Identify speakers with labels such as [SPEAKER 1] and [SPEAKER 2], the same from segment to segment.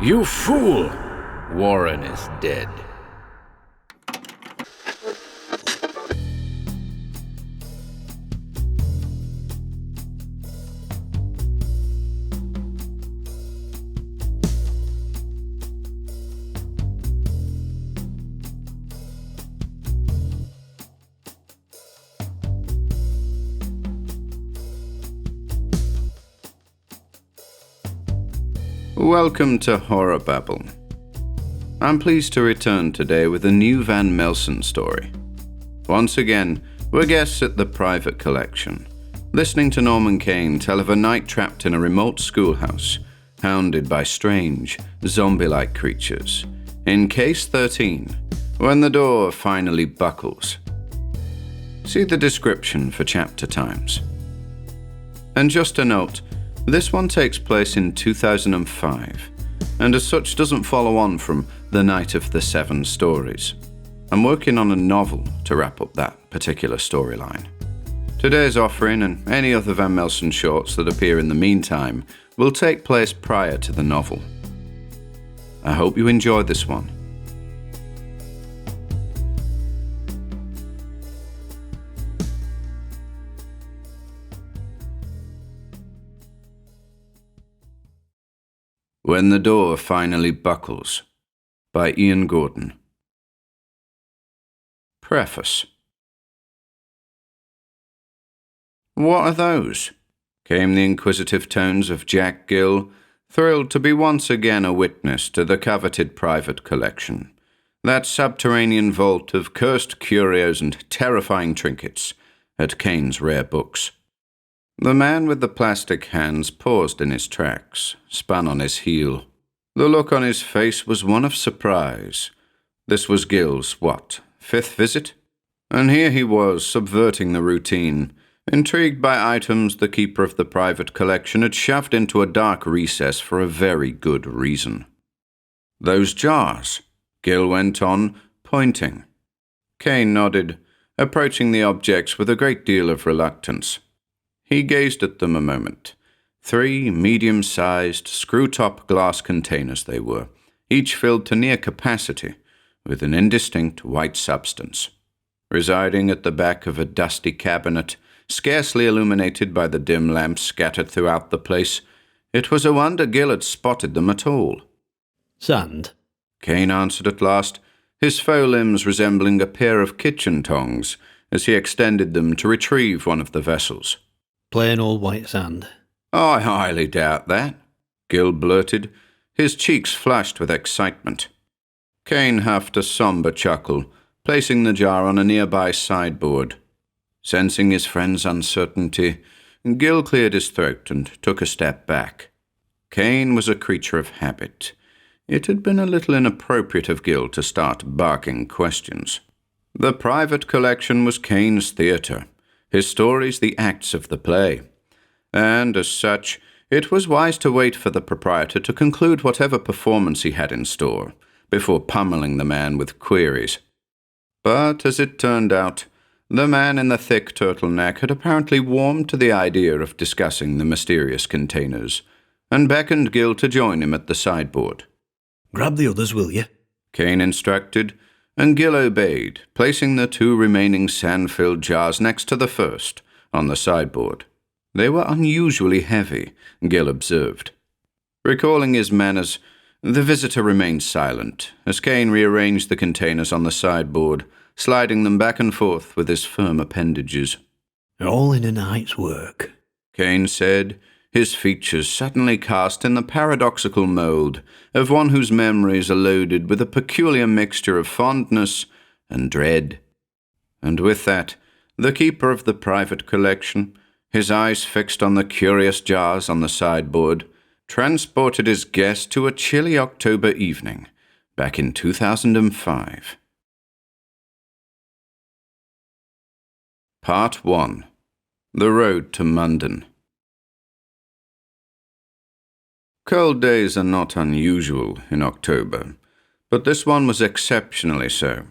[SPEAKER 1] You fool! Warren is dead.
[SPEAKER 2] Welcome to HorrorBabble. I'm pleased to return today with a new Van Melsen story. Once again, we're guests at the private collection, listening to Norman Kane tell of a night trapped in a remote schoolhouse, hounded by strange, zombie-like creatures, in Case 13, when the door finally buckles. See the description for chapter times. And just a note, this one takes place in 2005, and as such doesn't follow on from The Night of the Seven Stories. I'm working on a novel to wrap up that particular storyline. Today's offering, and any other Van Melsen shorts that appear in the meantime, will take place prior to the novel. I hope you enjoyed this one. When the Door Finally Buckles, by Ian Gordon. Preface. What are those? Came the inquisitive tones of Jack Gill, thrilled to be once again a witness to the coveted private collection, that subterranean vault of cursed curios and terrifying trinkets at Kane's Rare Books. The man with the plastic hands paused in his tracks, spun on his heel. The look on his face was one of surprise. This was Gill's, fifth visit? And here he was, subverting the routine, intrigued by items the keeper of the private collection had shoved into a dark recess for a very good reason. Those jars, Gill went on, pointing. Kane nodded, approaching the objects with a great deal of reluctance. He gazed at them a moment. 3 medium-sized, screw-top glass containers they were, each filled to near capacity with an indistinct white substance. Residing at the back of a dusty cabinet, scarcely illuminated by the dim lamps scattered throughout the place, it was a wonder Gill had spotted them at all.
[SPEAKER 3] Sand,
[SPEAKER 2] Kane answered at last, his faux limbs resembling a pair of kitchen tongs as he extended them to retrieve one of the vessels.
[SPEAKER 3] Plain old white sand.
[SPEAKER 2] I highly doubt that, Gill blurted, his cheeks flushed with excitement. Kane huffed a somber chuckle, placing the jar on a nearby sideboard. Sensing his friend's uncertainty, Gill cleared his throat and took a step back. Kane was a creature of habit. It had been a little inappropriate of Gill to start barking questions. The private collection was Kane's theatre, his stories the acts of the play, and, as such, it was wise to wait for the proprietor to conclude whatever performance he had in store, before pummeling the man with queries. But, as it turned out, the man in the thick turtleneck had apparently warmed to the idea of discussing the mysterious containers, and beckoned Gill to join him at the sideboard.
[SPEAKER 3] Grab the others, will you?
[SPEAKER 2] Kane instructed, and Gill obeyed, placing the 2 remaining sand-filled jars next to the first, on the sideboard. They were unusually heavy, Gill observed. Recalling his manners, the visitor remained silent, as Kane rearranged the containers on the sideboard, sliding them back and forth with his firm appendages.
[SPEAKER 3] All in a night's work,
[SPEAKER 2] Kane said, his features suddenly cast in the paradoxical mould of one whose memories are loaded with a peculiar mixture of fondness and dread. And with that, the keeper of the private collection, his eyes fixed on the curious jars on the sideboard, transported his guest to a chilly October evening, back in 2005. Part 1. The Road to Munden. Cold days are not unusual in October, but this one was exceptionally so,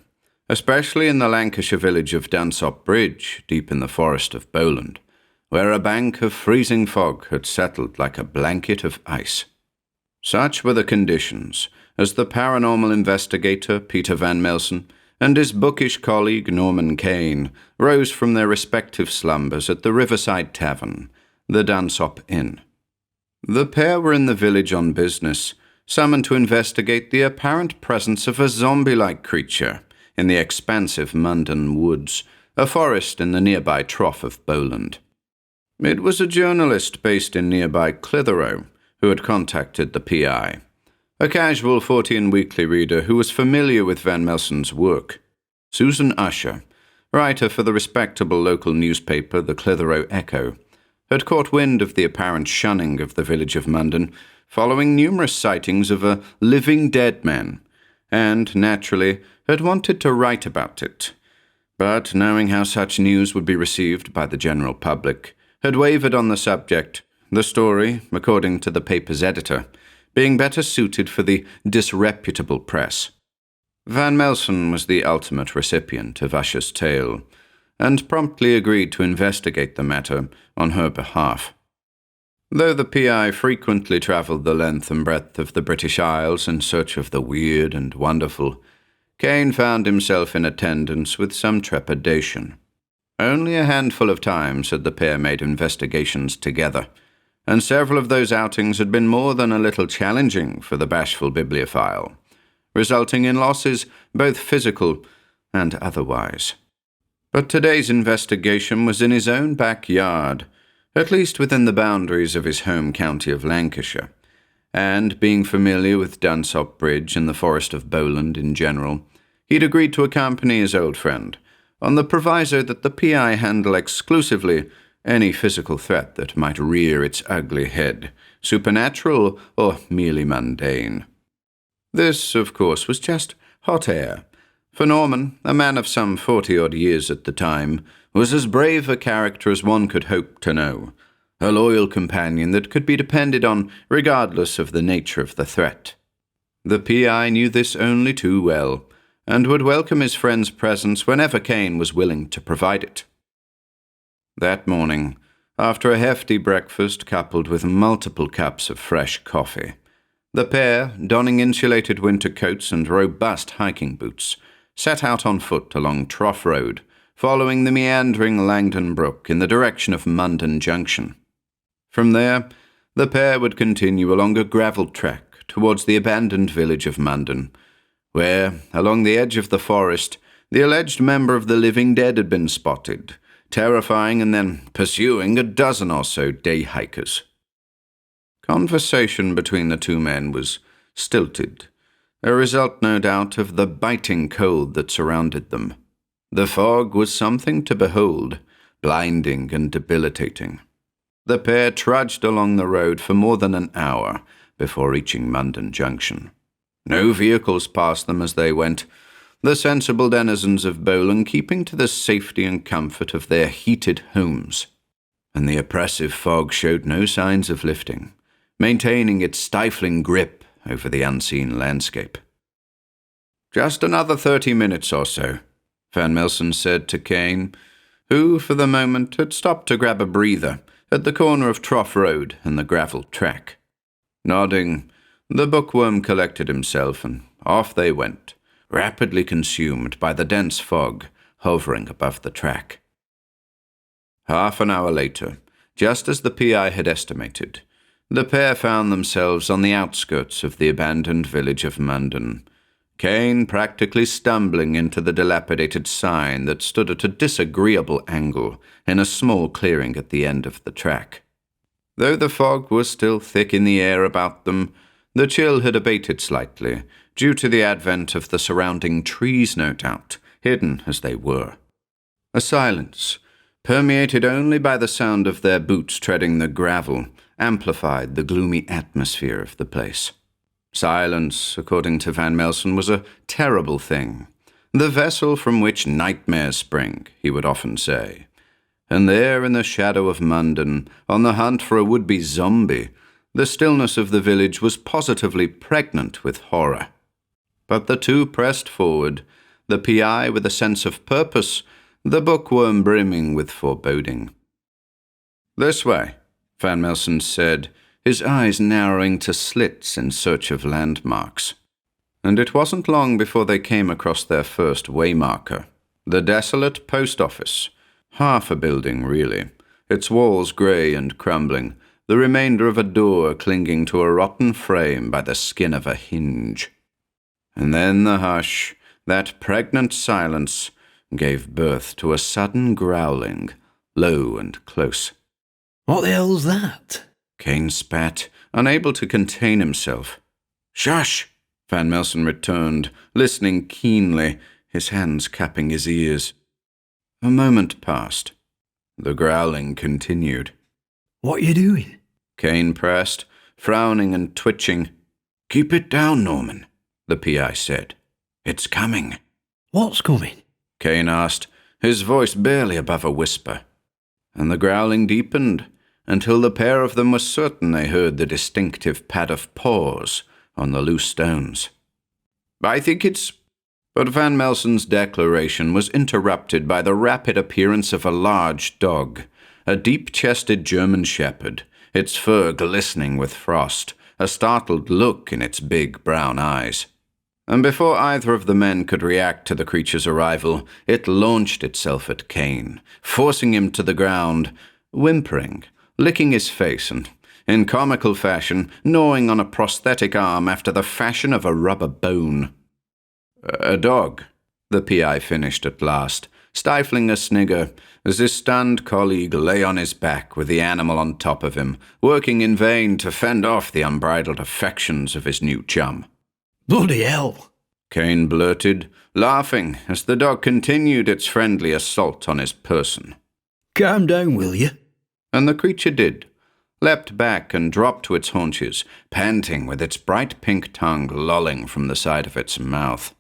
[SPEAKER 2] especially in the Lancashire village of Dunsop Bridge, deep in the forest of Bowland, where a bank of freezing fog had settled like a blanket of ice. Such were the conditions as the paranormal investigator Peter Van Melsen and his bookish colleague Norman Kane rose from their respective slumbers at the Riverside Tavern, the Dunsop Inn. The pair were in the village on business, summoned to investigate the apparent presence of a zombie-like creature in the expansive Munden woods, a forest in the nearby Trough of Bowland. It was a journalist based in nearby Clitheroe who had contacted the PI, a casual Fortean Weekly reader who was familiar with Van Melsen's work. Susan Usher, writer for the respectable local newspaper, the Clitheroe Echo, had caught wind of the apparent shunning of the village of Munden following numerous sightings of a living dead man, and, naturally, had wanted to write about it. But, knowing how such news would be received by the general public, had wavered on the subject, the story, according to the paper's editor, being better suited for the disreputable press. Van Melsen was the ultimate recipient of Usher's tale, and promptly agreed to investigate the matter on her behalf. Though the PI frequently travelled the length and breadth of the British Isles in search of the weird and wonderful, Kane found himself in attendance with some trepidation. Only a handful of times had the pair made investigations together, and several of those outings had been more than a little challenging for the bashful bibliophile, resulting in losses both physical and otherwise. But today's investigation was in his own backyard, at least within the boundaries of his home county of Lancashire, and, being familiar with Dunsop Bridge and the Forest of Bowland in general, he'd agreed to accompany his old friend, on the proviso that the PI handle exclusively any physical threat that might rear its ugly head, supernatural or merely mundane. This, of course, was just hot air, for Norman, a man of some 40-odd years at the time, was as brave a character as one could hope to know, a loyal companion that could be depended on regardless of the nature of the threat. The PI knew this only too well, and would welcome his friend's presence whenever Kane was willing to provide it. That morning, after a hefty breakfast coupled with multiple cups of fresh coffee, the pair, donning insulated winter coats and robust hiking boots, set out on foot along Trough Road, following the meandering Langdon Brook in the direction of Munden Junction. From there, the pair would continue along a gravel track towards the abandoned village of Munden, where, along the edge of the forest, the alleged member of the living dead had been spotted, terrifying and then pursuing a dozen or so day hikers. Conversation between the two men was stilted, a result, no doubt, of the biting cold that surrounded them. The fog was something to behold, blinding and debilitating. The pair trudged along the road for more than an hour before reaching Munden Junction. No vehicles passed them as they went, the sensible denizens of Bowland keeping to the safety and comfort of their heated homes. And the oppressive fog showed no signs of lifting, maintaining its stifling grip over the unseen landscape. "Just another 30 minutes or so," Van Melsen said to Kane, who, for the moment, had stopped to grab a breather at the corner of Trough Road and the gravel track. Nodding, the bookworm collected himself, and off they went, rapidly consumed by the dense fog hovering above the track. Half an hour later, just as the PI had estimated, the pair found themselves on the outskirts of the abandoned village of Munden, Kane practically stumbling into the dilapidated sign that stood at a disagreeable angle in a small clearing at the end of the track. Though the fog was still thick in the air about them, the chill had abated slightly, due to the advent of the surrounding trees, no doubt, hidden as they were. A silence, permeated only by the sound of their boots treading the gravel, amplified the gloomy atmosphere of the place. Silence, according to Van Melsen, was a terrible thing, the vessel from which nightmares spring, he would often say. And there in the shadow of Munden, on the hunt for a would-be zombie, the stillness of the village was positively pregnant with horror. But the two pressed forward, the PI with a sense of purpose, the bookworm brimming with foreboding. "This way," Van Melsen said, his eyes narrowing to slits in search of landmarks. And it wasn't long before they came across their first waymarker, the desolate post office. Half a building, really, its walls grey and crumbling, the remainder of a door clinging to a rotten frame by the skin of a hinge. And then the hush, that pregnant silence, gave birth to a sudden growling, low and close.
[SPEAKER 3] What the hell's that?
[SPEAKER 2] Kane spat, unable to contain himself. Shush! Van Melsen returned, listening keenly, his hands cupping his ears. A moment passed. The growling continued.
[SPEAKER 3] What you doing?
[SPEAKER 2] Kane pressed, frowning and twitching. Keep it down, Norman, the PI said. It's coming.
[SPEAKER 3] What's coming?
[SPEAKER 2] Kane asked, his voice barely above a whisper. And the growling deepened, until the pair of them were certain they heard the distinctive pad of paws on the loose stones. I think it's... But Van Melsen's declaration was interrupted by the rapid appearance of a large dog, a deep-chested German shepherd, its fur glistening with frost, a startled look in its big brown eyes. And before either of the men could react to the creature's arrival, it launched itself at Kane, forcing him to the ground, whimpering, licking his face and, in comical fashion, gnawing on a prosthetic arm after the fashion of a rubber bone. A dog, the PI finished at last, stifling a snigger as his stunned colleague lay on his back with the animal on top of him, working in vain to fend off the unbridled affections of his new chum.
[SPEAKER 3] Bloody hell!
[SPEAKER 2] Kane blurted, laughing as the dog continued its friendly assault on his person.
[SPEAKER 3] Calm down, will you?
[SPEAKER 2] And the creature did, leapt back and dropped to its haunches, panting with its bright pink tongue lolling from the side of its mouth.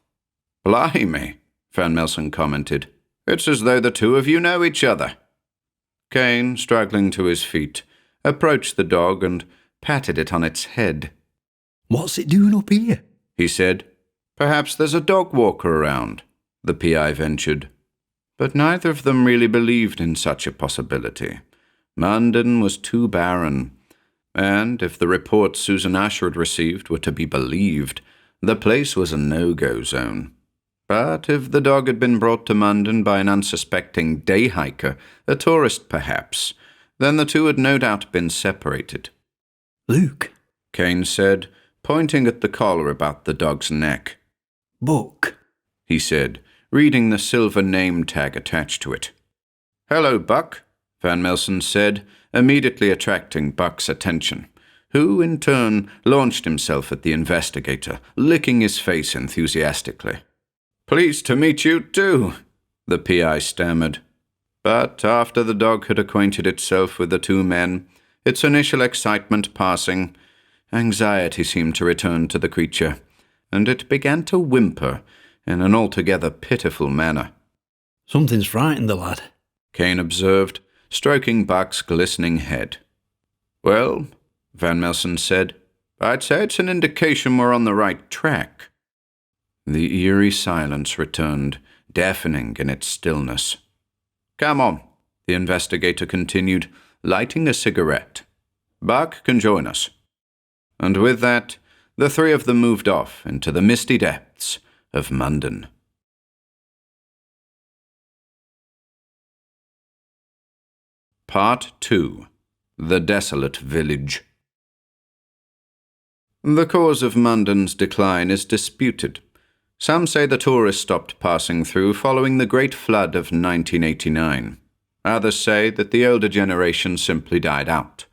[SPEAKER 2] Blimey, Van Melsen commented. It's as though the two of you know each other. Kane, struggling to his feet, approached the dog and patted it on its head.
[SPEAKER 3] What's it doing up here?
[SPEAKER 2] He said. Perhaps there's a dog walker around, the PI ventured. But neither of them really believed in such a possibility. Munden was too barren, and if the reports Susan Asher had received were to be believed, the place was a no-go zone. But if the dog had been brought to Munden by an unsuspecting day hiker, a tourist perhaps, then the two had no doubt been separated.
[SPEAKER 3] Luke,
[SPEAKER 2] Kane said, pointing at the collar about the dog's neck.
[SPEAKER 3] Buck,
[SPEAKER 2] he said, reading the silver name tag attached to it. Hello, Buck, Van Melsen said, immediately attracting Buck's attention, who, in turn, launched himself at the investigator, licking his face enthusiastically. Pleased to meet you, too, the PI stammered. But after the dog had acquainted itself with the two men, its initial excitement passing, anxiety seemed to return to the creature, and it began to whimper in an altogether pitiful manner.
[SPEAKER 3] Something's frightened the lad,
[SPEAKER 2] Kane observed, stroking Buck's glistening head. Well, Van Melsen said, I'd say it's an indication we're on the right track. The eerie silence returned, deafening in its stillness. Come on, the investigator continued, lighting a cigarette. Buck can join us. And with that, the three of them moved off into the misty depths of Munden. Part 2. The Desolate Village. The cause of Munden's decline is disputed. Some say the tourists stopped passing through following the Great Flood of 1989. Others say that the older generation simply died out,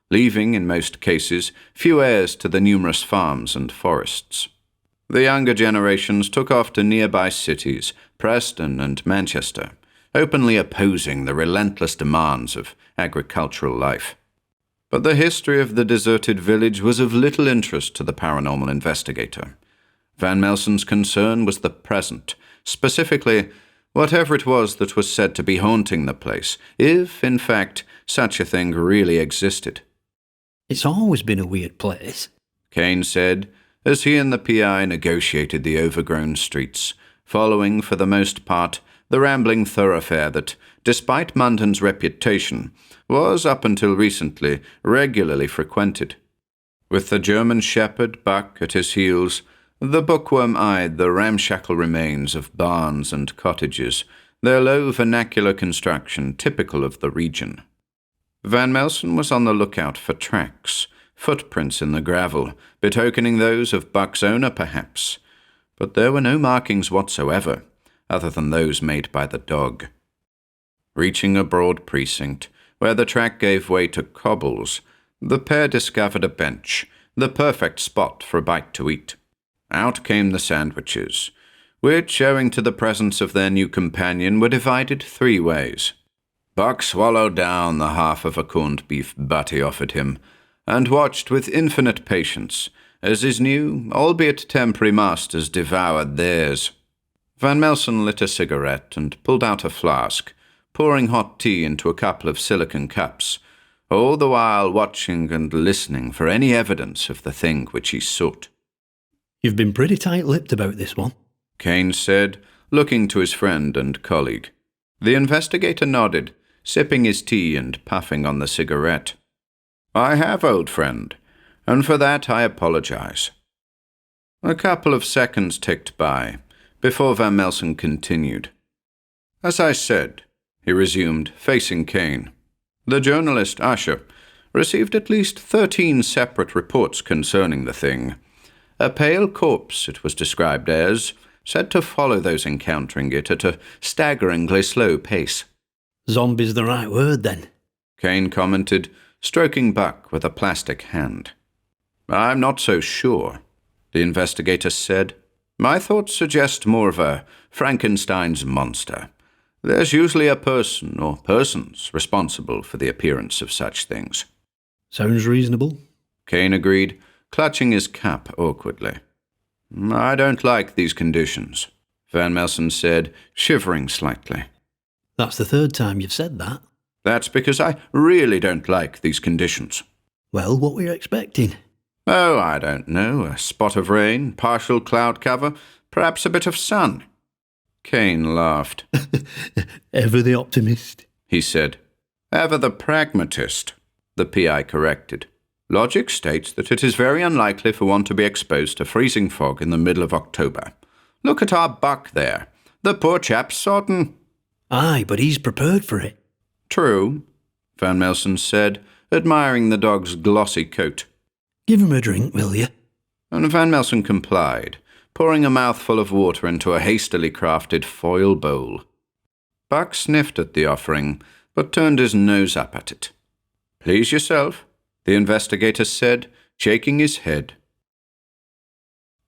[SPEAKER 2] leaving, in most cases, few heirs to the numerous farms and forests. The younger generations took off to nearby cities, Preston and Manchester, openly opposing the relentless demands of agricultural life. But the history of the deserted village was of little interest to the paranormal investigator. Van Melsen's concern was the present, specifically whatever it was that was said to be haunting the place, if, in fact, such a thing really existed.
[SPEAKER 3] It's always been a weird place,
[SPEAKER 2] Kane said, as he and the PI negotiated the overgrown streets, following, for the most part, the rambling thoroughfare that, despite Munden's reputation, was, up until recently, regularly frequented. With the German shepherd Buck at his heels, the bookworm eyed the ramshackle remains of barns and cottages, their low vernacular construction typical of the region. Van Melsen was on the lookout for tracks, footprints in the gravel, betokening those of Buck's owner perhaps, but there were no markings whatsoever, other than those made by the dog. Reaching a broad precinct, where the track gave way to cobbles, the pair discovered a bench, the perfect spot for a bite to eat. Out came the sandwiches, which, owing to the presence of their new companion, were divided 3 ways. Buck swallowed down the half of a corned beef butt he offered him, and watched with infinite patience as his new, albeit temporary masters devoured theirs. Van Melsen lit a cigarette and pulled out a flask, pouring hot tea into a couple of silicon cups, all the while watching and listening for any evidence of the thing which he sought.
[SPEAKER 3] You've been pretty tight-lipped about this one,
[SPEAKER 2] Kane said, looking to his friend and colleague. The investigator nodded, sipping his tea and puffing on the cigarette. I have, old friend, and for that I apologize. A couple of seconds ticked by, before Van Melsen continued. As I said, he resumed, facing Kane, the journalist Usher received at least 13 separate reports concerning the thing. A pale corpse, it was described as, said to follow those encountering it at a staggeringly slow pace.
[SPEAKER 3] Zombie's the right word, then,
[SPEAKER 2] Kane commented, stroking Buck with a plastic hand. I'm not so sure, the investigator said. My thoughts suggest more of a Frankenstein's monster. There's usually a person or persons responsible for the appearance of such things.
[SPEAKER 3] Sounds reasonable,
[SPEAKER 2] Kane agreed, clutching his cap awkwardly. I don't like these conditions, Van Melsen said, shivering slightly.
[SPEAKER 3] That's the 3rd time you've said that.
[SPEAKER 2] That's because I really don't like these conditions.
[SPEAKER 3] Well, what were you expecting?
[SPEAKER 2] Oh, I don't know, a spot of rain, partial cloud cover, perhaps a bit of sun. Kane laughed.
[SPEAKER 3] Ever the optimist,
[SPEAKER 2] he said. Ever the pragmatist, the PI corrected. Logic states that it is very unlikely for one to be exposed to freezing fog in the middle of October. Look at our Buck there. The poor chap's sodden.
[SPEAKER 3] Aye, but he's prepared for it.
[SPEAKER 2] True, Van Melsen said, admiring the dog's glossy coat.
[SPEAKER 3] Give him a drink, will you?
[SPEAKER 2] And Van Melsen complied, pouring a mouthful of water into a hastily crafted foil bowl. Buck sniffed at the offering, but turned his nose up at it. Please yourself, the investigator said, shaking his head.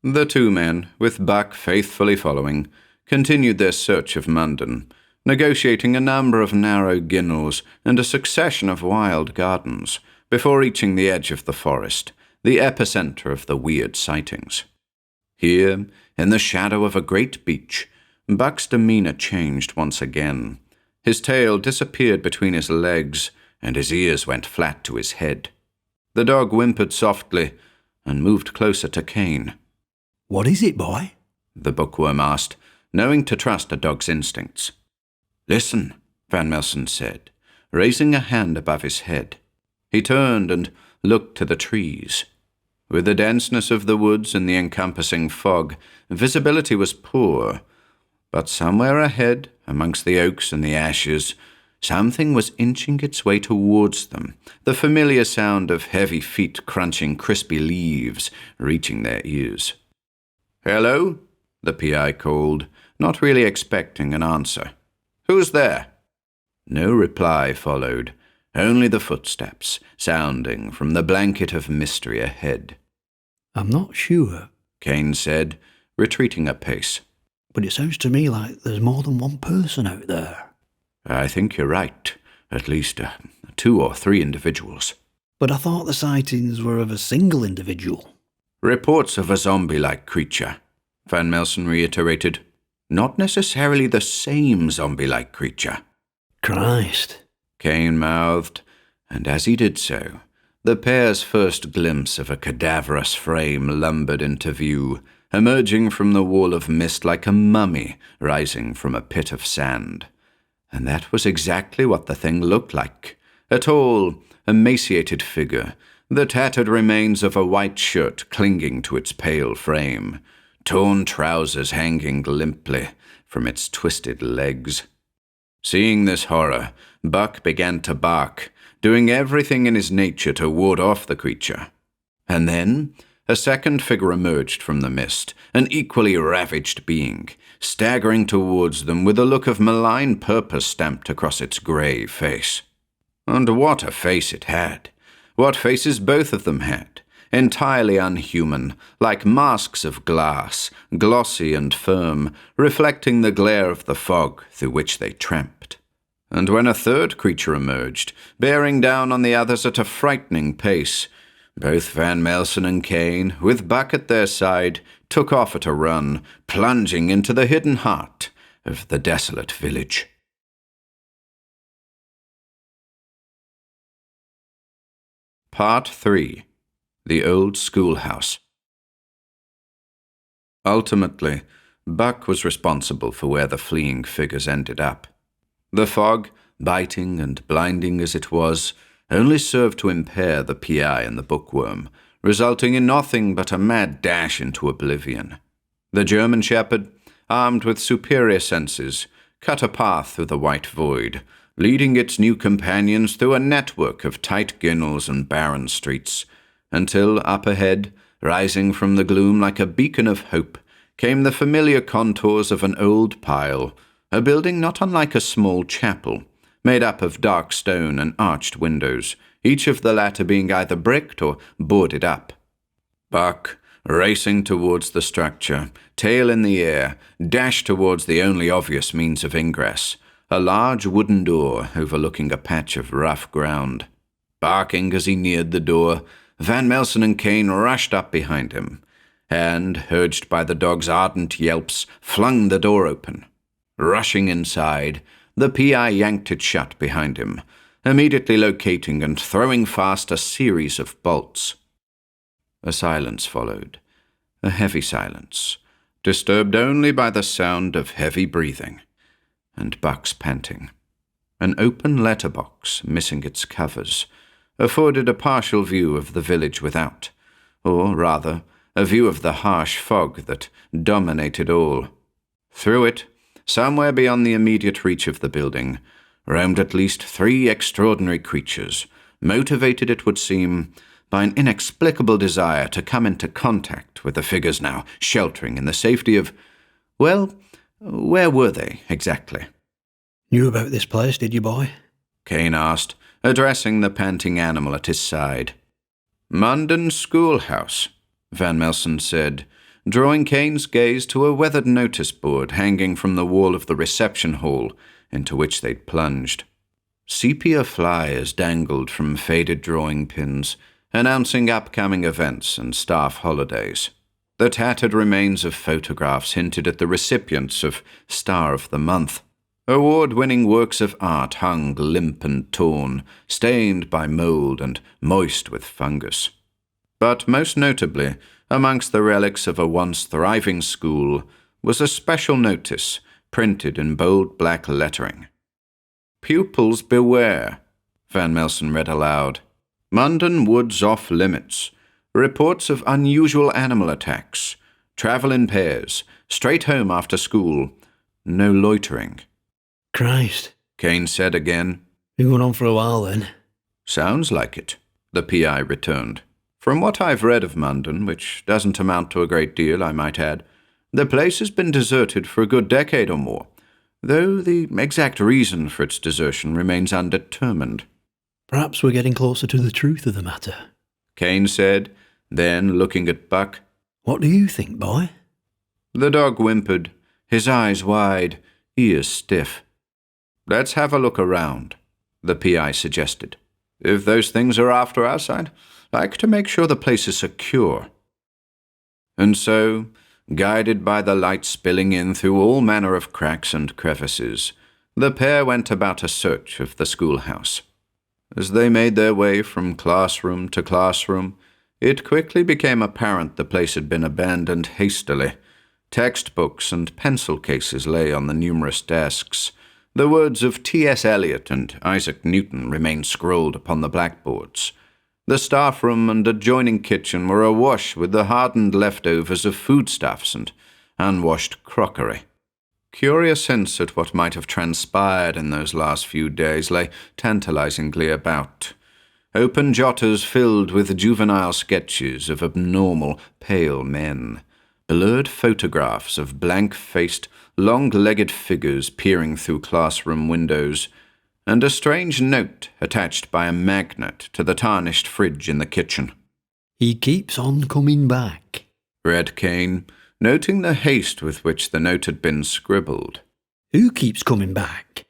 [SPEAKER 2] The 2 men, with Buck faithfully following, continued their search of Munden, negotiating a number of narrow ginnels and a succession of wild gardens, before reaching the edge of the forest, the epicenter of the weird sightings. Here, in the shadow of a great beech, Buck's demeanor changed once again. His tail disappeared between his legs, and his ears went flat to his head. The dog whimpered softly and moved closer to Kane.
[SPEAKER 3] What is it, boy?
[SPEAKER 2] The bookworm asked, knowing to trust a dog's instincts. Listen, Van Melsen said, raising a hand above his head. He turned and looked to the trees. With the denseness of the woods and the encompassing fog, visibility was poor, but somewhere ahead, amongst the oaks and the ashes, something was inching its way towards them, the familiar sound of heavy feet crunching crispy leaves reaching their ears. Hello? The PI called, not really expecting an answer. Who's there? No reply followed, only the footsteps sounding from the blanket of mystery ahead.
[SPEAKER 3] I'm not sure,
[SPEAKER 2] Kane said, retreating a pace.
[SPEAKER 3] But it sounds to me like there's more than one person out there.
[SPEAKER 2] I think you're right. At least 2 or 3 individuals.
[SPEAKER 3] But I thought the sightings were of a single individual.
[SPEAKER 2] Reports of a zombie-like creature, Van Melsen reiterated. Not necessarily the same zombie-like creature.
[SPEAKER 3] Christ,
[SPEAKER 2] Kane mouthed, and as he did so, the pair's first glimpse of a cadaverous frame lumbered into view, emerging from the wall of mist like a mummy rising from a pit of sand. And that was exactly what the thing looked like. A tall, emaciated figure, the tattered remains of a white shirt clinging to its pale frame, torn trousers hanging limply from its twisted legs. Seeing this horror, Buck began to bark, doing everything in his nature to ward off the creature. And then a second figure emerged from the mist, an equally ravaged being, staggering towards them with a look of malign purpose stamped across its grey face. And what a face it had! What faces both of them had! Entirely unhuman, like masks of glass, glossy and firm, reflecting the glare of the fog through which they tramped. And when a third creature emerged, bearing down on the others at a frightening pace, both Van Melsen and Kane, with Buck at their side, took off at a run, plunging into the hidden heart of the desolate village. Part 3. The Old Schoolhouse. Ultimately, Buck was responsible for where the fleeing figures ended up. The fog, biting and blinding as it was, only served to impair the PI and the bookworm, resulting in nothing but a mad dash into oblivion. The German shepherd, armed with superior senses, cut a path through the white void, leading its new companions through a network of tight ginnels and barren streets, until up ahead, rising from the gloom like a beacon of hope, came the familiar contours of an old pile, a building not unlike a small chapel, made up of dark stone and arched windows, each of the latter being either bricked or boarded up. Buck, racing towards the structure, tail in the air, dashed towards the only obvious means of ingress, a large wooden door overlooking a patch of rough ground. Barking as he neared the door, Van Melsen and Kane rushed up behind him, and, urged by the dog's ardent yelps, flung the door open. Rushing inside, the PI yanked it shut behind him, immediately locating and throwing fast a series of bolts. A silence followed, a heavy silence, disturbed only by the sound of heavy breathing and Buck's panting. An open letterbox, missing its covers, afforded a partial view of the village without, or rather, a view of the harsh fog that dominated all. Through it, somewhere beyond the immediate reach of the building, roamed at least 3 extraordinary creatures, motivated, it would seem, by an inexplicable desire to come into contact with the figures now sheltering in the safety of, well, where were they exactly?
[SPEAKER 3] Knew about this place, did you, boy?
[SPEAKER 2] Kane asked, addressing the panting animal at his side. Munden Schoolhouse, Van Melsen said, drawing Kane's gaze to a weathered notice board hanging from the wall of the reception hall into which they'd plunged. Sepia flyers dangled from faded drawing pins, announcing upcoming events and staff holidays. The tattered remains of photographs hinted at the recipients of Star of the Month. Award-winning works of art hung limp and torn, stained by mold and moist with fungus. But most notably, amongst the relics of a once thriving school, was a special notice printed in bold black lettering. Pupils beware, Van Melsen read aloud. Munden woods off limits. Reports of unusual animal attacks. Travel in pairs. Straight home after school. No loitering.
[SPEAKER 3] Christ,
[SPEAKER 2] Kane said again.
[SPEAKER 3] been going on for a while then.
[SPEAKER 2] Sounds like it, the PI returned. From what I've read of Munden, which doesn't amount to a great deal, I might add, the place has been deserted for a good decade or more, though the exact reason for its desertion remains undetermined.
[SPEAKER 3] Perhaps we're getting closer to the truth of the matter,
[SPEAKER 2] Kane said, then looking at Buck.
[SPEAKER 3] What do you think, boy?
[SPEAKER 2] The dog whimpered, his eyes wide, ears stiff. Let's have a look around, the PI suggested. If those things are after us, I'd like to make sure the place is secure. And so, guided by the light spilling in through all manner of cracks and crevices, the pair went about a search of the schoolhouse. As they made their way from classroom to classroom, it quickly became apparent the place had been abandoned hastily. Textbooks and pencil cases lay on the numerous desks. The words of T.S. Eliot and Isaac Newton remained scrolled upon the blackboards. The staff room and adjoining kitchen were awash with the hardened leftovers of foodstuffs and unwashed crockery. Curious hints at what might have transpired in those last few days lay tantalizingly about. Open jotters filled with juvenile sketches of abnormal, pale men, blurred photographs of blank-faced, long-legged figures peering through classroom windows, and a strange note attached by a magnet to the tarnished fridge in the kitchen.
[SPEAKER 3] "He keeps on coming back,"
[SPEAKER 2] read Kane, noting the haste with which the note had been scribbled.
[SPEAKER 3] "Who keeps coming back?"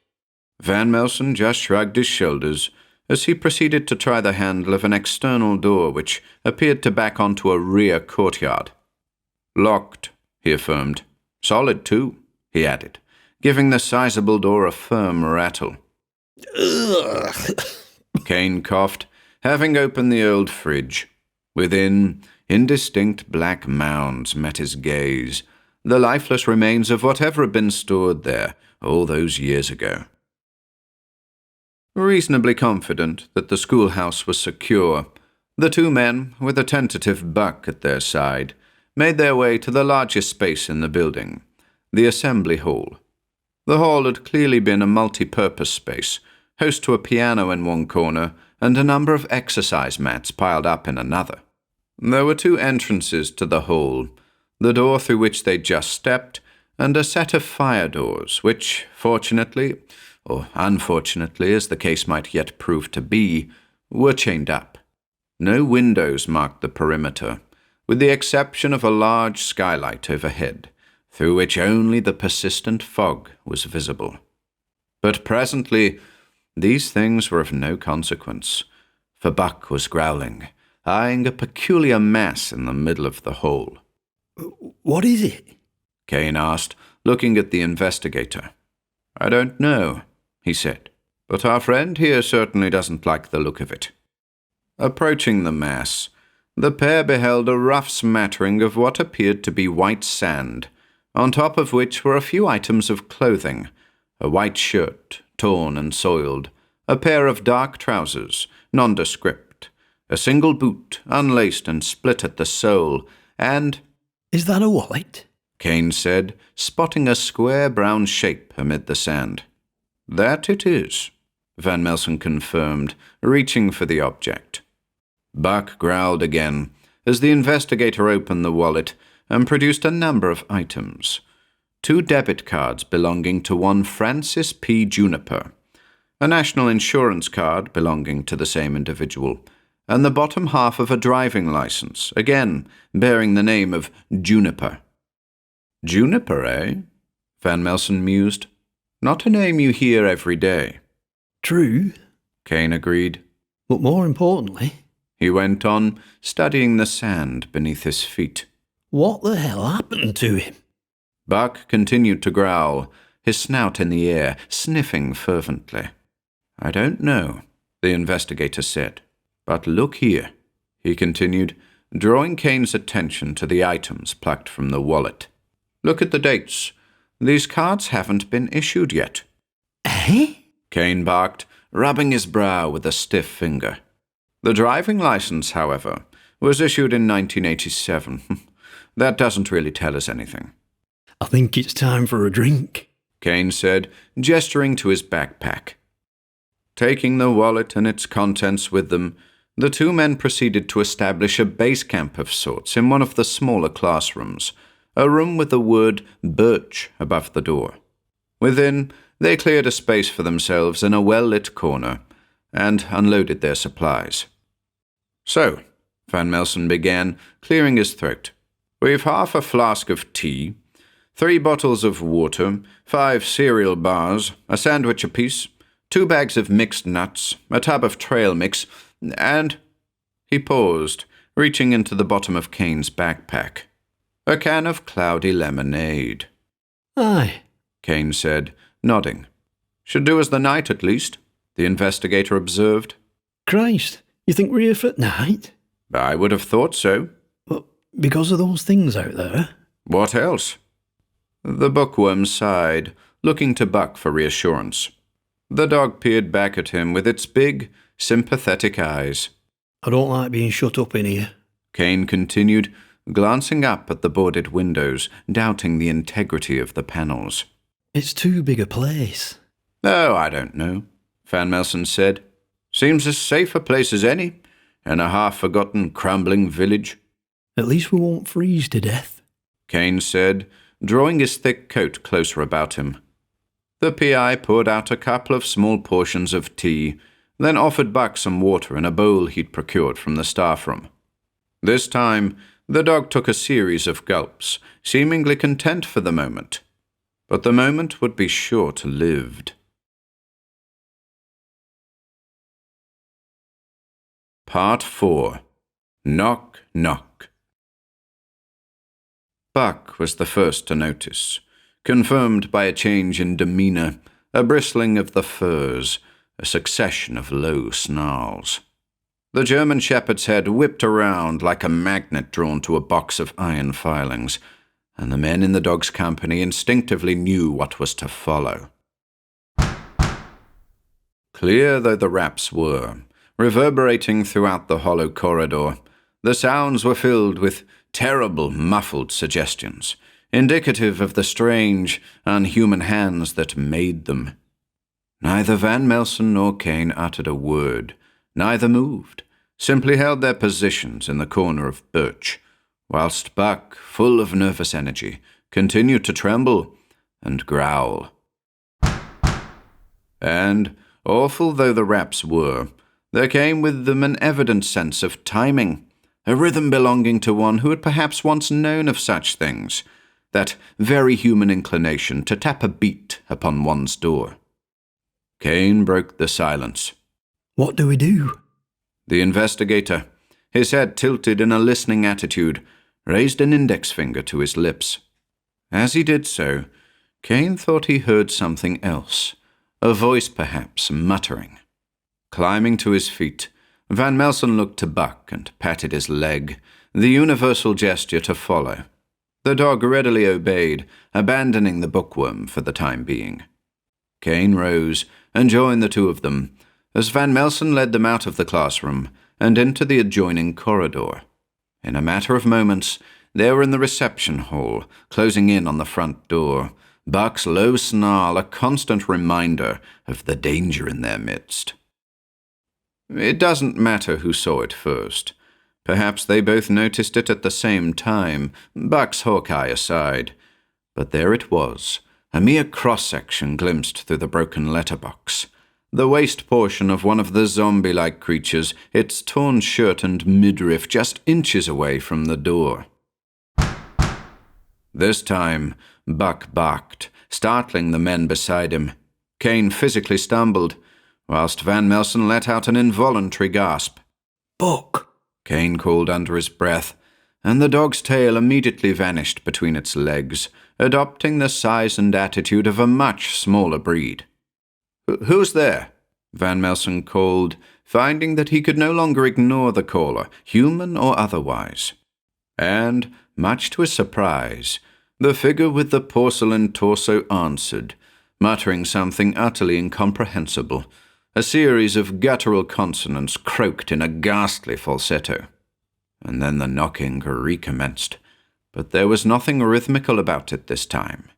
[SPEAKER 2] Van Melsen just shrugged his shoulders as he proceeded to try the handle of an external door which appeared to back onto a rear courtyard. "Locked," he affirmed. "Solid, too," he added, giving the sizable door a firm rattle.
[SPEAKER 3] "Ugh."
[SPEAKER 2] Kane coughed, having opened the old fridge. Within, indistinct black mounds met his gaze, the lifeless remains of whatever had been stored there all those years ago. Reasonably confident that the schoolhouse was secure, the two men, with a tentative Buck at their side, made their way to the largest space in the building, the assembly hall. The hall had clearly been a multi-purpose space, host to a piano in one corner and a number of exercise mats piled up in another. There were two entrances to the hall, the door through which they just stepped, and a set of fire doors, which, fortunately, or unfortunately, as the case might yet prove to be, were chained up. No windows marked the perimeter, with the exception of a large skylight overhead, through which only the persistent fog was visible. But presently, these things were of no consequence, for Buck was growling, eyeing a peculiar mass in the middle of the hall.
[SPEAKER 3] "What is it?"
[SPEAKER 2] Kane asked, looking at the investigator. "I don't know," he said, "but our friend here certainly doesn't like the look of it." Approaching the mass, the pair beheld a rough smattering of what appeared to be white sand, on top of which were a few items of clothing, a white shirt, torn and soiled, a pair of dark trousers, nondescript, a single boot, unlaced and split at the sole, and—
[SPEAKER 3] "Is that a wallet?"
[SPEAKER 2] Kane said, spotting a square brown shape amid the sand. "That it is," Van Melsen confirmed, reaching for the object. Buck growled again as the investigator opened the wallet and produced a number of items. 2 debit cards belonging to one Francis P. Juniper, a national insurance card belonging to the same individual, and the bottom half of a driving license, again bearing the name of Juniper. "Juniper, eh?" Van Melsen mused. "Not a name you hear every day."
[SPEAKER 3] "True,"
[SPEAKER 2] Kane agreed.
[SPEAKER 3] "but more importantly,"
[SPEAKER 2] he went on, studying the sand beneath his feet,
[SPEAKER 3] "what the hell happened to him?"
[SPEAKER 2] Buck continued to growl, his snout in the air, sniffing fervently. "I don't know," the investigator said. "But look here," he continued, drawing Kane's attention to the items plucked from the wallet. "Look at the dates. These cards haven't been issued yet."
[SPEAKER 3] "Eh?"
[SPEAKER 2] Kane barked, rubbing his brow with a stiff finger. The driving license, however, was issued in 1987. That doesn't really tell us anything.
[SPEAKER 3] "I think it's time for a drink,"
[SPEAKER 2] Kane said, gesturing to his backpack. Taking the wallet and its contents with them, the two men proceeded to establish a base camp of sorts in one of the smaller classrooms, a room with the word Birch above the door. Within, they cleared a space for themselves in a well-lit corner and unloaded their supplies. "So," Van Melsen began, clearing his throat, "we've half a flask of tea, 3 bottles of water, 5 cereal bars, a sandwich apiece, 2 bags of mixed nuts, a tub of trail mix, and—" He paused, reaching into the bottom of Kane's backpack. "A can of cloudy lemonade."
[SPEAKER 3] "Aye,"
[SPEAKER 2] Kane said, nodding. "Should do as the night, at least," the investigator observed.
[SPEAKER 3] "Christ, you think we're here for night?"
[SPEAKER 2] "I would have thought so."
[SPEAKER 3] "But because of those things out there?"
[SPEAKER 2] "What else?" The bookworm sighed, looking to Buck for reassurance. The dog peered back at him with its big, sympathetic eyes.
[SPEAKER 3] I don't like being shut up in here.
[SPEAKER 2] Kane continued, glancing up at the boarded windows, doubting the integrity of the panels.
[SPEAKER 3] It's too big a place.
[SPEAKER 2] Oh, I don't know, Van Melsen said. Seems as safe a place as any, in a half-forgotten, crumbling village.
[SPEAKER 3] At least we won't freeze to death,
[SPEAKER 2] Kane said, drawing his thick coat closer about him. The PI poured out a couple of small portions of tea, then offered Buck some water in a bowl he'd procured from the staff room. This time, the dog took a series of gulps, seemingly content for the moment. But the moment would be short-lived. Part 4. Knock, Knock. Buck was the first to notice, confirmed by a change in demeanour, a bristling of the furs, a succession of low snarls. The German shepherd's head whipped around like a magnet drawn to a box of iron filings, and the men in the dog's company instinctively knew what was to follow. Clear though the raps were, reverberating throughout the hollow corridor, the sounds were filled with terrible, muffled suggestions, indicative of the strange, unhuman hands that made them. Neither Van Melsen nor Kane uttered a word. Neither moved, simply held their positions in the corner of birch, whilst Buck, full of nervous energy, continued to tremble and growl. And, awful though the raps were, there came with them an evident sense of timing, a rhythm belonging to one who had perhaps once known of such things, that very human inclination to tap a beat upon one's door. Kane broke the silence.
[SPEAKER 3] What do we do?
[SPEAKER 2] The investigator, his head tilted in a listening attitude, raised an index finger to his lips. As he did so, Kane thought he heard something else, a voice perhaps muttering. Climbing to his feet, Van Melsen looked to Buck and patted his leg, the universal gesture to follow. The dog readily obeyed, abandoning the bookworm for the time being. Kane rose and joined the two of them, as Van Melsen led them out of the classroom and into the adjoining corridor. In a matter of moments, they were in the reception hall, closing in on the front door, Buck's low snarl a constant reminder of the danger in their midst. It doesn't matter who saw it first. Perhaps they both noticed it at the same time, Buck's hawk-eye aside. But there it was, a mere cross-section glimpsed through the broken letterbox. The waist portion of one of the zombie-like creatures, its torn shirt and midriff just inches away from the door. This time, Buck barked, startling the men beside him. Kane physically stumbled, whilst Van Melsen let out an involuntary gasp.
[SPEAKER 3] Buck!
[SPEAKER 2] Kane called under his breath, and the dog's tail immediately vanished between its legs, adopting the size and attitude of a much smaller breed. "Who's there?" Van Melsen called, finding that he could no longer ignore the caller, human or otherwise. And, much to his surprise, the figure with the porcelain torso answered, muttering something utterly incomprehensible. A series of guttural consonants croaked in a ghastly falsetto. And then the knocking recommenced, but there was nothing rhythmical about it this time.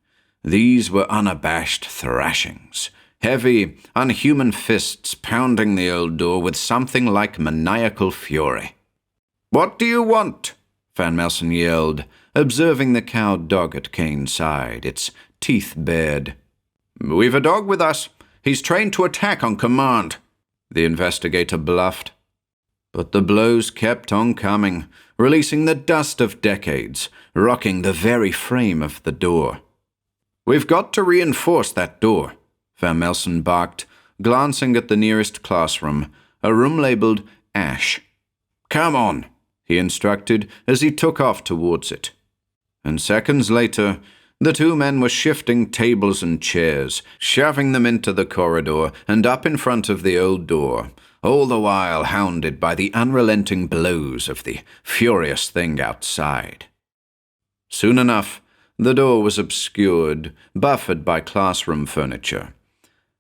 [SPEAKER 2] These were unabashed thrashings, heavy, unhuman fists pounding the old door with something like maniacal fury. "What do you want?" Van Melsen yelled, observing the cowed dog at Kane's side, its teeth bared. "We've a dog with us. He's trained to attack on command," the investigator bluffed. But the blows kept on coming, releasing the dust of decades, rocking the very frame of the door. "We've got to reinforce that door," Van Melsen barked, glancing at the nearest classroom, a room labelled Ash. "Come on," he instructed as he took off towards it. And seconds later, the two men were shifting tables and chairs, shoving them into the corridor and up in front of the old door, all the while hounded by the unrelenting blows of the furious thing outside. Soon enough, the door was obscured, buffered by classroom furniture,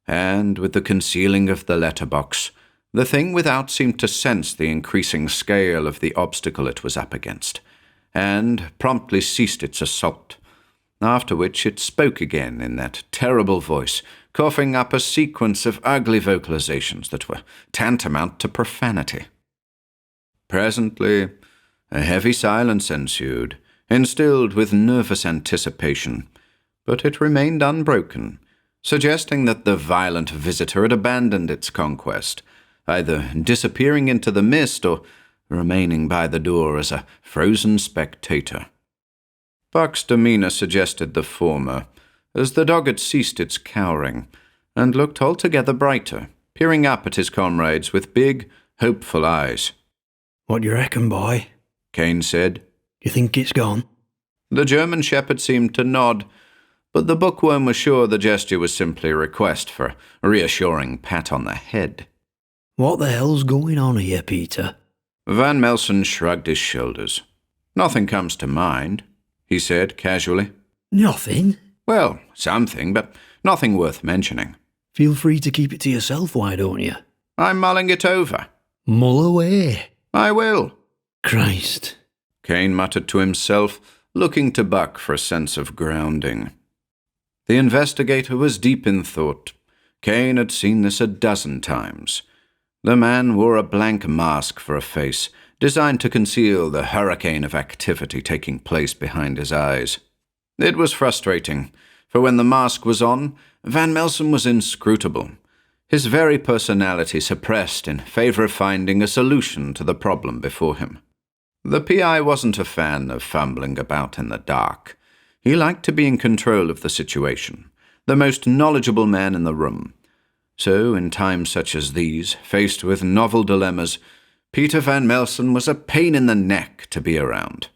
[SPEAKER 2] and with the concealing of the letterbox, The thing without seemed to sense the increasing scale of the obstacle it was up against, and promptly ceased its assault, after which it spoke again in that terrible voice, coughing up a sequence of ugly vocalizations that were tantamount to profanity. Presently, a heavy silence ensued, instilled with nervous anticipation, but it remained unbroken, suggesting that the violent visitor had abandoned its conquest, either disappearing into the mist or remaining by the door as a frozen spectator. Buck's demeanor suggested the former, as the dog had ceased its cowering, and looked altogether brighter, peering up at his comrades with big, hopeful eyes.
[SPEAKER 3] What do you reckon, boy?
[SPEAKER 2] Kane said.
[SPEAKER 3] You think it's gone?
[SPEAKER 2] The German shepherd seemed to nod, but the bookworm was sure the gesture was simply a request for a reassuring pat on the head.
[SPEAKER 3] What the hell's going on here, Peter?
[SPEAKER 2] Van Melsen shrugged his shoulders. Nothing comes to mind, he said casually.
[SPEAKER 3] Nothing?
[SPEAKER 2] Well, something, but nothing worth mentioning.
[SPEAKER 3] Feel free to keep it to yourself, why don't you?
[SPEAKER 2] I'm mulling it over.
[SPEAKER 3] Mull away.
[SPEAKER 2] I will.
[SPEAKER 3] Christ.
[SPEAKER 2] Kane muttered to himself, looking to Buck for a sense of grounding. The investigator was deep in thought. Kane had seen this a dozen times. The man wore a blank mask for a face, designed to conceal the hurricane of activity taking place behind his eyes. It was frustrating, for when the mask was on, Van Melsen was inscrutable, his very personality suppressed in favor of finding a solution to the problem before him. The PI wasn't a fan of fumbling about in the dark. He liked to be in control of the situation, the most knowledgeable man in the room. So, in times such as these, faced with novel dilemmas, Peter Van Melsen was a pain in the neck to be around.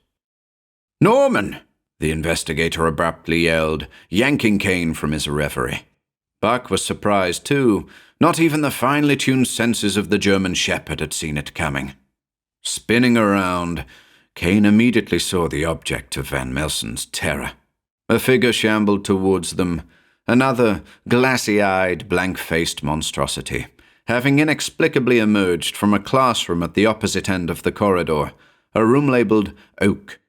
[SPEAKER 2] "Norman!" the investigator abruptly yelled, yanking Kane from his reverie. Buck was surprised, too. Not even the finely tuned senses of the German shepherd had seen it coming. Spinning around, Kane immediately saw the object of Van Melsen's terror. A figure shambled towards them, another glassy-eyed, blank-faced monstrosity, having inexplicably emerged from a classroom at the opposite end of the corridor, a room labeled Oak.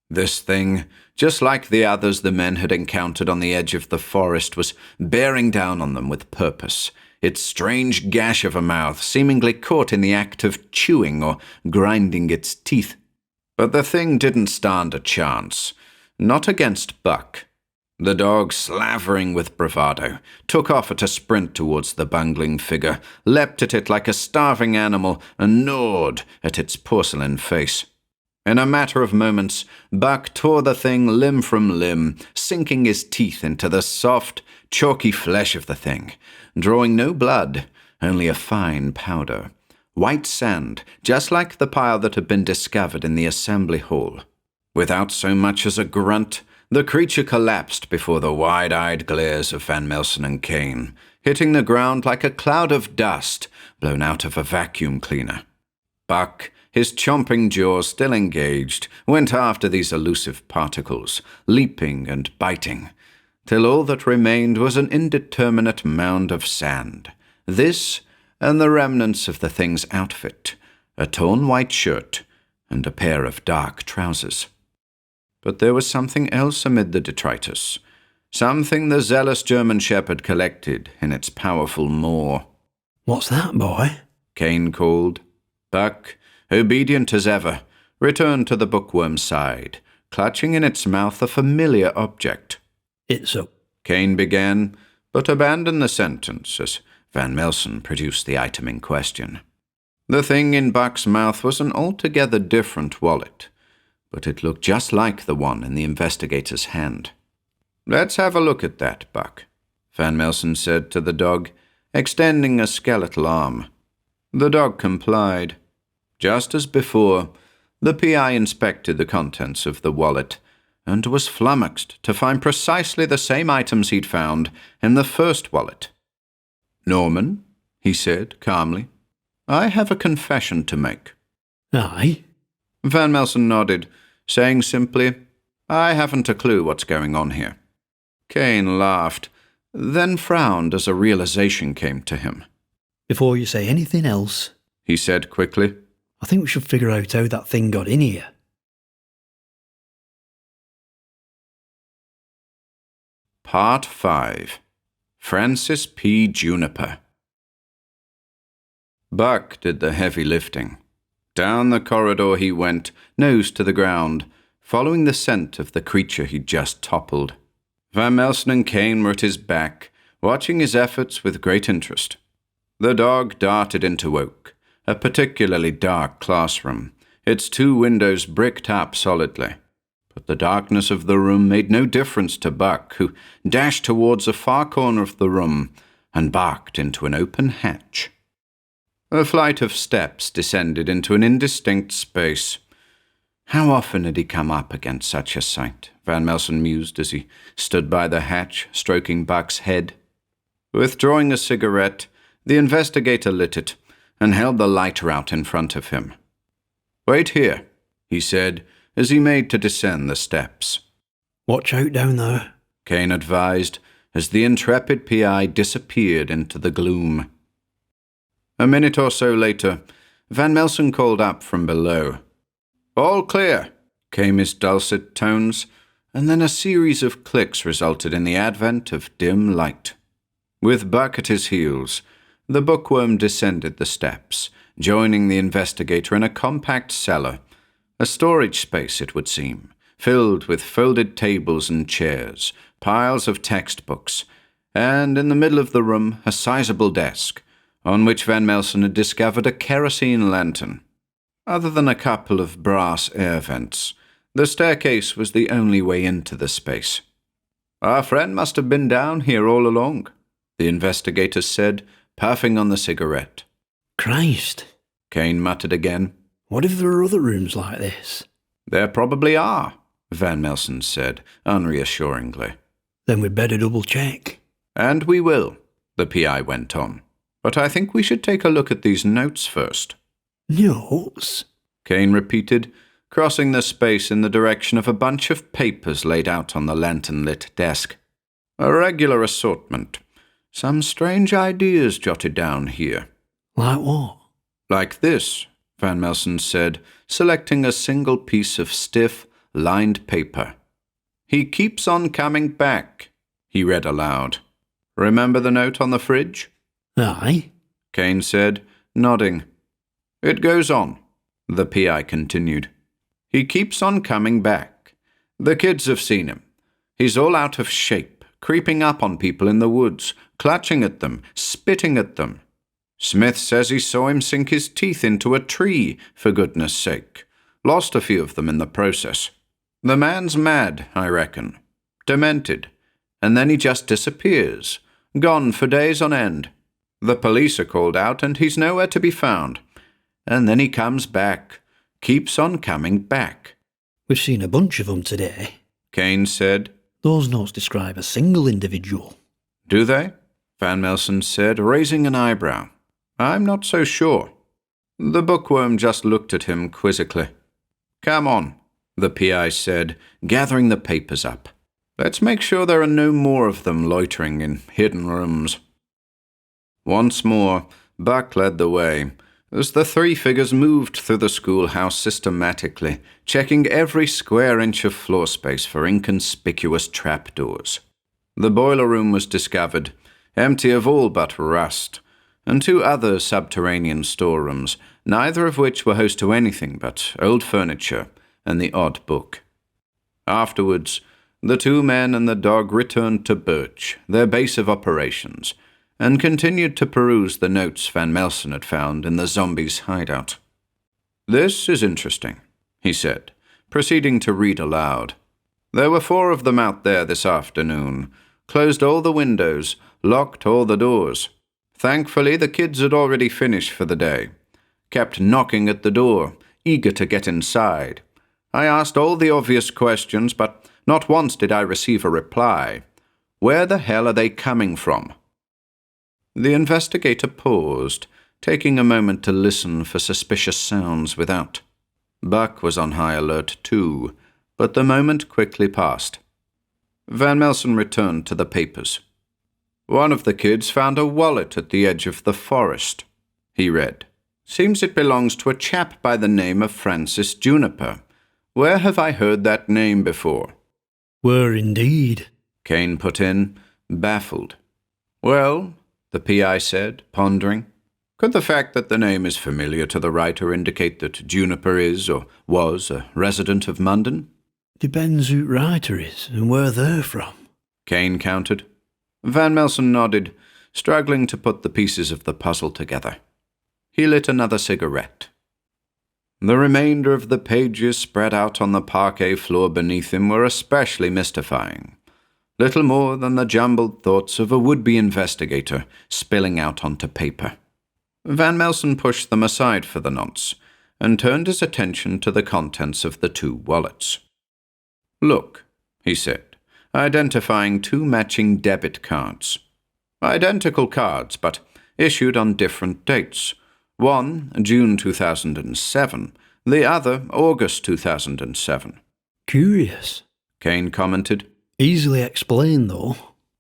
[SPEAKER 2] This thing, just like the others the men had encountered on the edge of the forest, was bearing down on them with purpose, its strange gash of a mouth seemingly caught in the act of chewing or grinding its teeth. But the thing didn't stand a chance, not against Buck. The dog, slavering with bravado, took off at a sprint towards the bungling figure, leapt at it like a starving animal, and gnawed at its porcelain face. In a matter of moments, Buck tore the thing limb from limb, sinking his teeth into the soft, chalky flesh of the thing, drawing no blood, only a fine powder. White sand, just like the pile that had been discovered in the assembly hall. Without so much as a grunt, the creature collapsed before the wide-eyed glares of Van Melsen and Kane, hitting the ground like a cloud of dust blown out of a vacuum cleaner. Buck, his chomping jaws still engaged, went after these elusive particles, leaping and biting, till all that remained was an indeterminate mound of sand. This, and the remnants of the thing's outfit, a torn white shirt and a pair of dark trousers. But there was something else amid the detritus, something the zealous German shepherd collected in its powerful maw.
[SPEAKER 3] What's that, boy?
[SPEAKER 2] Kane called. Buck, obedient as ever, returned to the bookworm's side, clutching in its mouth a familiar object.
[SPEAKER 3] It's a...
[SPEAKER 2] Kane began, but abandoned the sentence as Van Melsen produced the item in question. The thing in Buck's mouth was an altogether different wallet, but it looked just like the one in the investigator's hand. "Let's have a look at that, Buck," Van Melsen said to the dog, extending a skeletal arm. The dog complied. Just as before, the PI inspected the contents of the wallet and was flummoxed to find precisely the same items he'd found in the first wallet. "Norman," he said calmly, "I have a confession to make."
[SPEAKER 3] Aye?
[SPEAKER 2] Van Melsen nodded, saying simply, "I haven't a clue what's going on here." Kane laughed, then frowned as a realization came to him.
[SPEAKER 3] Before you say anything else,
[SPEAKER 2] he said quickly,
[SPEAKER 3] I think we should figure out how that thing got in here.
[SPEAKER 2] Part 5. Francis P. Juniper. Buck did the heavy lifting. Down the corridor he went, nose to the ground, following the scent of the creature he'd just toppled. Van Melsen and Kane were at his back, watching his efforts with great interest. The dog darted into Oak, a particularly dark classroom, its 2 windows bricked up solidly. But the darkness of the room made no difference to Buck, who dashed towards a far corner of the room and barked into an open hatch. A flight of steps descended into an indistinct space. How often had he come up against such a sight? Van Melsen mused as he stood by the hatch, stroking Buck's head. Withdrawing a cigarette, the investigator lit it and held the lighter out in front of him. "Wait here," he said, as he made to descend the steps.
[SPEAKER 3] Watch out down there,
[SPEAKER 2] Kane advised, as the intrepid PI disappeared into the gloom. A minute or so later, Van Melsen called up from below. "All clear," came his dulcet tones, and then a series of clicks resulted in the advent of dim light. With Buck at his heels, the bookworm descended the steps, joining the investigator in a compact cellar, a storage space it would seem, filled with folded tables and chairs, piles of textbooks, and in the middle of the room a sizable desk, on which Van Melsen had discovered a kerosene lantern. Other than a couple of brass air vents, the staircase was the only way into the space. "Our friend must have been down here all along," the investigator said, puffing on the cigarette.
[SPEAKER 3] Christ,
[SPEAKER 2] Kane muttered again.
[SPEAKER 3] What if there are other rooms like this?
[SPEAKER 2] "There probably are," Van Melsen said, unreassuringly.
[SPEAKER 3] Then we'd better double check.
[SPEAKER 2] "And we will," the PI went on. "But I think we should take a look at these notes first."
[SPEAKER 3] Notes?
[SPEAKER 2] Kane repeated, crossing the space in the direction of a bunch of papers laid out on the lantern-lit desk. "A regular assortment. Some strange ideas jotted down here."
[SPEAKER 3] Like what?
[SPEAKER 2] "Like this," Van Melsen said, selecting a single piece of stiff, lined paper. "He keeps on coming back," he read aloud. "Remember the note on the fridge?"
[SPEAKER 3] Aye,
[SPEAKER 2] Kane said, nodding. "It goes on," the PI continued. "He keeps on coming back. The kids have seen him. He's all out of shape, creeping up on people in the woods, clutching at them, spitting at them. Smith says he saw him sink his teeth into a tree, for goodness sake. Lost a few of them in the process. The man's mad, I reckon. Demented. And then he just disappears. Gone for days on end. The police are called out and he's nowhere to be found. And then he comes back. Keeps on coming back."
[SPEAKER 3] we've seen a bunch of them today.
[SPEAKER 2] Kane said.
[SPEAKER 3] Those notes describe a single individual.
[SPEAKER 2] "Do they?" Van Melsen said, raising an eyebrow. "I'm not so sure." The bookworm just looked at him quizzically. "Come on," the PI said, gathering the papers up. "Let's make sure there are no more of them loitering in hidden rooms." Once more, Buck led the way, as the 3 figures moved through the schoolhouse systematically, checking every square inch of floor space for inconspicuous trapdoors. The boiler room was discovered, empty of all but rust, and 2 other subterranean storerooms, neither of which were host to anything but old furniture and the odd book. Afterwards, the 2 men and the dog returned to Birch, their base of operations, and continued to peruse the notes Van Melsen had found in the zombie's hideout. "This is interesting," he said, proceeding to read aloud. "There were 4 of them out there this afternoon, closed all the windows, locked all the doors. Thankfully, the kids had already finished for the day. Kept knocking at the door, eager to get inside. I asked all the obvious questions, but not once did I receive a reply. Where the hell are they coming from?" The investigator paused, taking a moment to listen for suspicious sounds without. Buck was on high alert too, but the moment quickly passed. Van Melsen returned to the papers. "One of the kids found a wallet at the edge of the forest," he read. "Seems it belongs to a chap by the name of Francis Juniper. Where have I heard that name before?"
[SPEAKER 3] Were indeed,
[SPEAKER 2] Kane put in, baffled. "Well," the PI said, pondering, "could the fact that the name is familiar to the writer indicate that Juniper is or was a resident of Munden?"
[SPEAKER 3] Depends who writer is and where they're from.
[SPEAKER 2] Kane countered. Van Melsen nodded, struggling to put the pieces of the puzzle together. He lit another cigarette. The remainder of the pages spread out on the parquet floor beneath him were especially mystifying. Little more than the jumbled thoughts of a would-be investigator spilling out onto paper. Van Melsen pushed them aside for the nonce and turned his attention to the contents of the two wallets. "Look," he said, identifying two matching debit cards. Identical cards, but issued on different dates. One, June 2007, the other, August 2007.
[SPEAKER 3] Curious.
[SPEAKER 2] Kane commented.
[SPEAKER 3] Easily explained, though.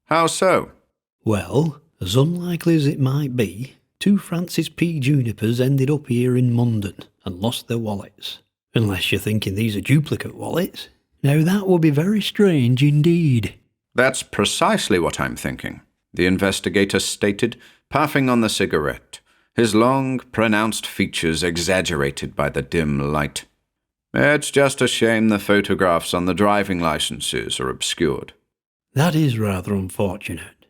[SPEAKER 2] How so?
[SPEAKER 3] Well, as unlikely as it might be, two Francis P. Junipers ended up here in Munden and lost their wallets. Unless you're thinking these are duplicate wallets. Now that would be very strange indeed.
[SPEAKER 2] That's precisely what I'm thinking, the investigator stated, puffing on the cigarette, his long, pronounced features exaggerated by the dim light. "It's just a shame the photographs on the driving licenses are obscured."
[SPEAKER 3] That is rather unfortunate.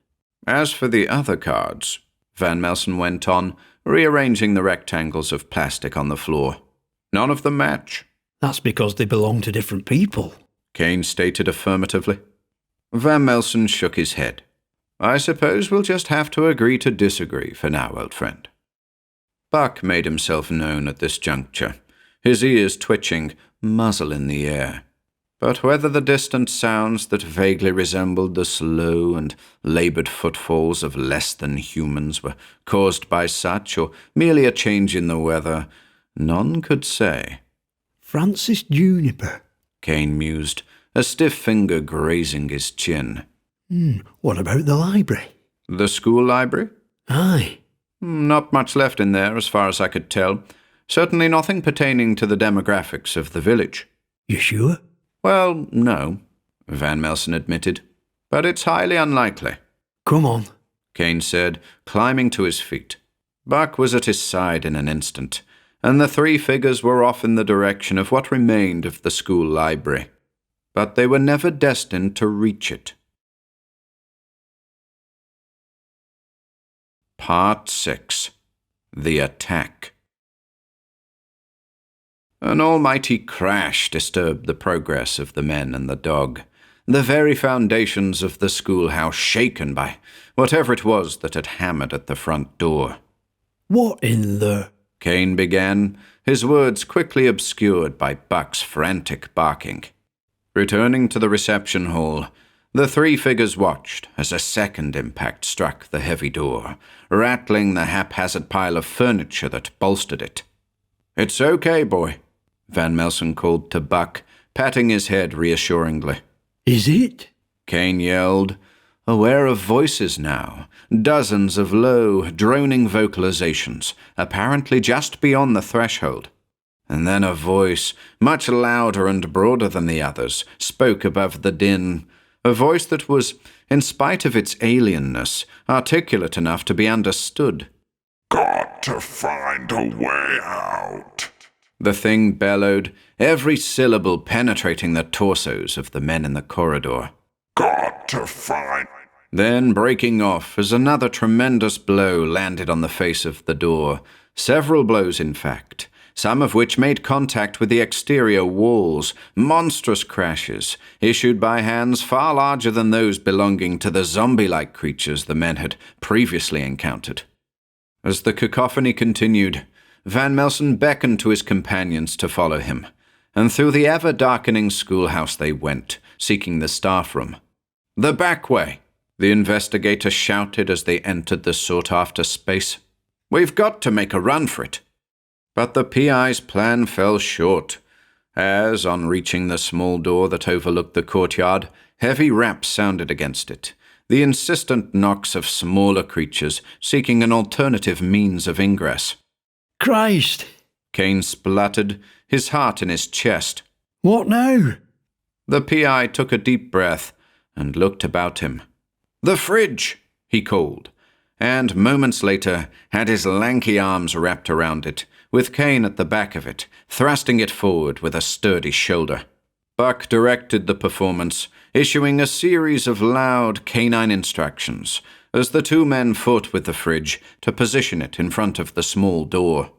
[SPEAKER 2] "As for the other cards," Van Melsen went on, rearranging the rectangles of plastic on the floor, "none of them match."
[SPEAKER 3] That's because they belong to different people,
[SPEAKER 2] Kane stated affirmatively. Van Melsen shook his head. "I suppose we'll just have to agree to disagree for now, old friend." Buck made himself known at this juncture, his ears twitching, muzzle in the air. But whether the distant sounds that vaguely resembled the slow and laboured footfalls of less than humans were caused by such, or merely a change in the weather, none could say.
[SPEAKER 3] Francis Juniper,
[SPEAKER 2] Kane mused, a stiff finger grazing his chin.
[SPEAKER 3] What about the library?
[SPEAKER 2] The school library?
[SPEAKER 3] Aye.
[SPEAKER 2] Not much left in there, as far as I could tell. Certainly nothing pertaining to the demographics of the village.
[SPEAKER 3] You sure?
[SPEAKER 2] Well, no, Van Melsen admitted. But it's highly unlikely.
[SPEAKER 3] Come on,
[SPEAKER 2] Kane said, climbing to his feet. Buck was at his side in an instant, and the three figures were off in the direction of what remained of the school library. But they were never destined to reach it. Part 6. The Attack. An almighty crash disturbed the progress of the men and the dog, the very foundations of the schoolhouse shaken by whatever it was that had hammered at the front door.
[SPEAKER 3] What in the...
[SPEAKER 2] Kane began, his words quickly obscured by Buck's frantic barking. Returning to the reception hall, the three figures watched as a second impact struck the heavy door, rattling the haphazard pile of furniture that bolstered it. "It's okay, boy," Van Melsen called to Buck, patting his head reassuringly.
[SPEAKER 3] Is it?
[SPEAKER 2] Kane yelled, aware of voices now, dozens of low, droning vocalizations, apparently just beyond the threshold. And then a voice, much louder and broader than the others, spoke above the din, a voice that was, in spite of its alienness, articulate enough to be understood.
[SPEAKER 4] "Got to find a way out,"
[SPEAKER 2] the thing bellowed, every syllable penetrating the torsos of the men in the corridor.
[SPEAKER 4] "Got to find..."
[SPEAKER 2] Then breaking off as another tremendous blow landed on the face of the door, several blows in fact, some of which made contact with the exterior walls, monstrous crashes, issued by hands far larger than those belonging to the zombie-like creatures the men had previously encountered. As the cacophony continued, Van Melsen beckoned to his companions to follow him, and through the ever-darkening schoolhouse they went, seeking the staff room. "The back way," the investigator shouted as they entered the sought-after space. "We've got to make a run for it." But the PI's plan fell short, as, on reaching the small door that overlooked the courtyard, heavy raps sounded against it, the insistent knocks of smaller creatures seeking an alternative means of ingress.
[SPEAKER 3] Christ!
[SPEAKER 2] Kane spluttered, his heart in his chest.
[SPEAKER 3] What now?
[SPEAKER 2] The PI took a deep breath and looked about him. "The fridge!" he called, and moments later had his lanky arms wrapped around it, with Kane at the back of it, thrusting it forward with a sturdy shoulder. Buck directed the performance, issuing a series of loud canine instructions as the two men fought with the fridge to position it in front of the small door.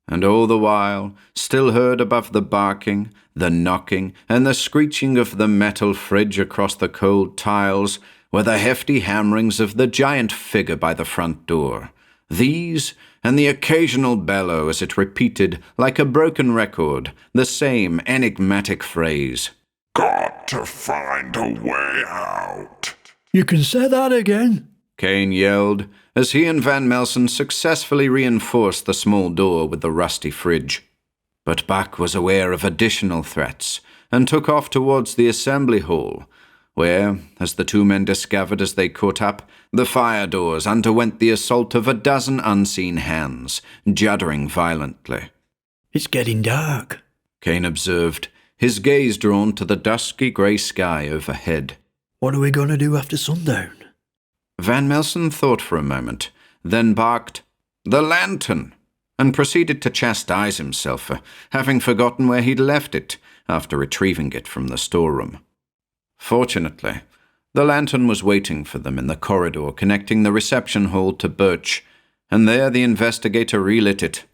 [SPEAKER 2] And all the while, still heard above the barking, the knocking, and the screeching of the metal fridge across the cold tiles were the hefty hammerings of the giant figure by the front door. These, and the occasional bellow as it repeated, like a broken record, the same enigmatic phrase.
[SPEAKER 4] Got to find a way out.
[SPEAKER 3] You can say that again,
[SPEAKER 2] Kane yelled, as he and Van Melsen successfully reinforced the small door with the rusty fridge. But Buck was aware of additional threats, and took off towards the assembly hall, where, as the two men discovered as they caught up, the fire doors underwent the assault of a dozen unseen hands, juddering violently.
[SPEAKER 3] It's getting dark,
[SPEAKER 2] Kane observed, his gaze drawn to the dusky grey sky overhead.
[SPEAKER 3] What are we going to do after sundown?
[SPEAKER 2] Van Melsen thought for a moment, then barked, "The lantern!" and proceeded to chastise himself for having forgotten where he'd left it after retrieving it from the storeroom. Fortunately, the lantern was waiting for them in the corridor connecting the reception hall to Birch, and there the investigator relit it,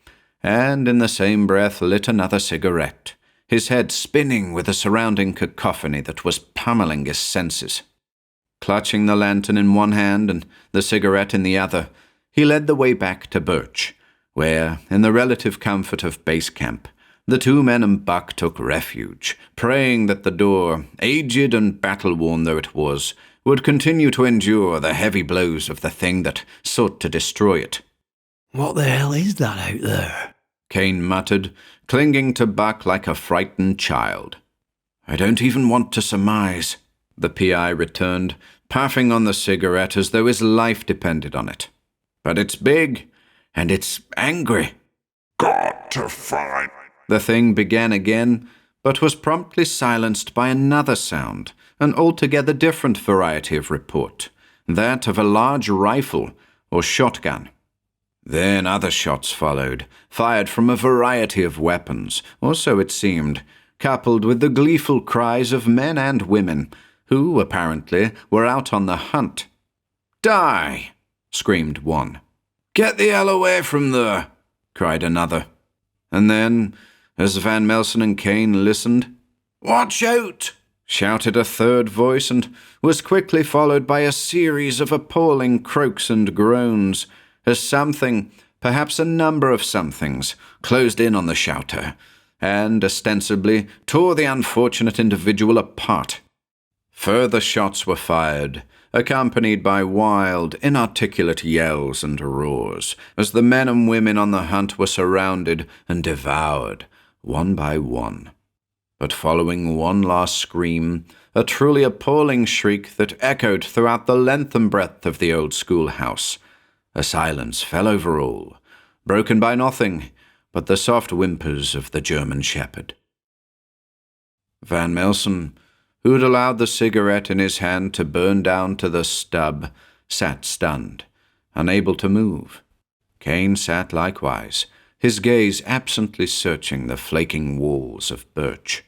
[SPEAKER 2] and in the same breath lit another cigarette, his head spinning with the surrounding cacophony that was pummeling his senses. Clutching the lantern in one hand and the cigarette in the other, he led the way back to Birch, where, in the relative comfort of base camp, the two men and Buck took refuge, praying that the door, aged and battle-worn though it was, would continue to endure the heavy blows of the thing that sought to destroy it.
[SPEAKER 3] What the hell is that out there?
[SPEAKER 2] Kane muttered, clinging to Buck like a frightened child. "I don't even want to surmise," the PI returned, puffing on the cigarette as though his life depended on it. "But it's big, and it's angry."
[SPEAKER 4] Got to find...
[SPEAKER 2] The thing began again, but was promptly silenced by another sound, an altogether different variety of report, that of a large rifle or shotgun. Then other shots followed, fired from a variety of weapons, or so it seemed, coupled with the gleeful cries of men and women, who, apparently, were out on the hunt. "Die!" screamed one. "Get the hell away from there!" cried another. And then, as Van Melsen and Kane listened, "Watch out!" shouted a third voice, and was quickly followed by a series of appalling croaks and groans, as something, perhaps a number of somethings, closed in on the shouter, and, ostensibly, tore the unfortunate individual apart. Further shots were fired, accompanied by wild, inarticulate yells and roars, as the men and women on the hunt were surrounded and devoured, one by one. But following one last scream, a truly appalling shriek that echoed throughout the length and breadth of the old schoolhouse, a silence fell over all, broken by nothing but the soft whimpers of the German shepherd. Van Melsen, who'd allowed the cigarette in his hand to burn down to the stub, sat stunned, unable to move. Kane sat likewise, his gaze absently searching the flaking walls of Birch.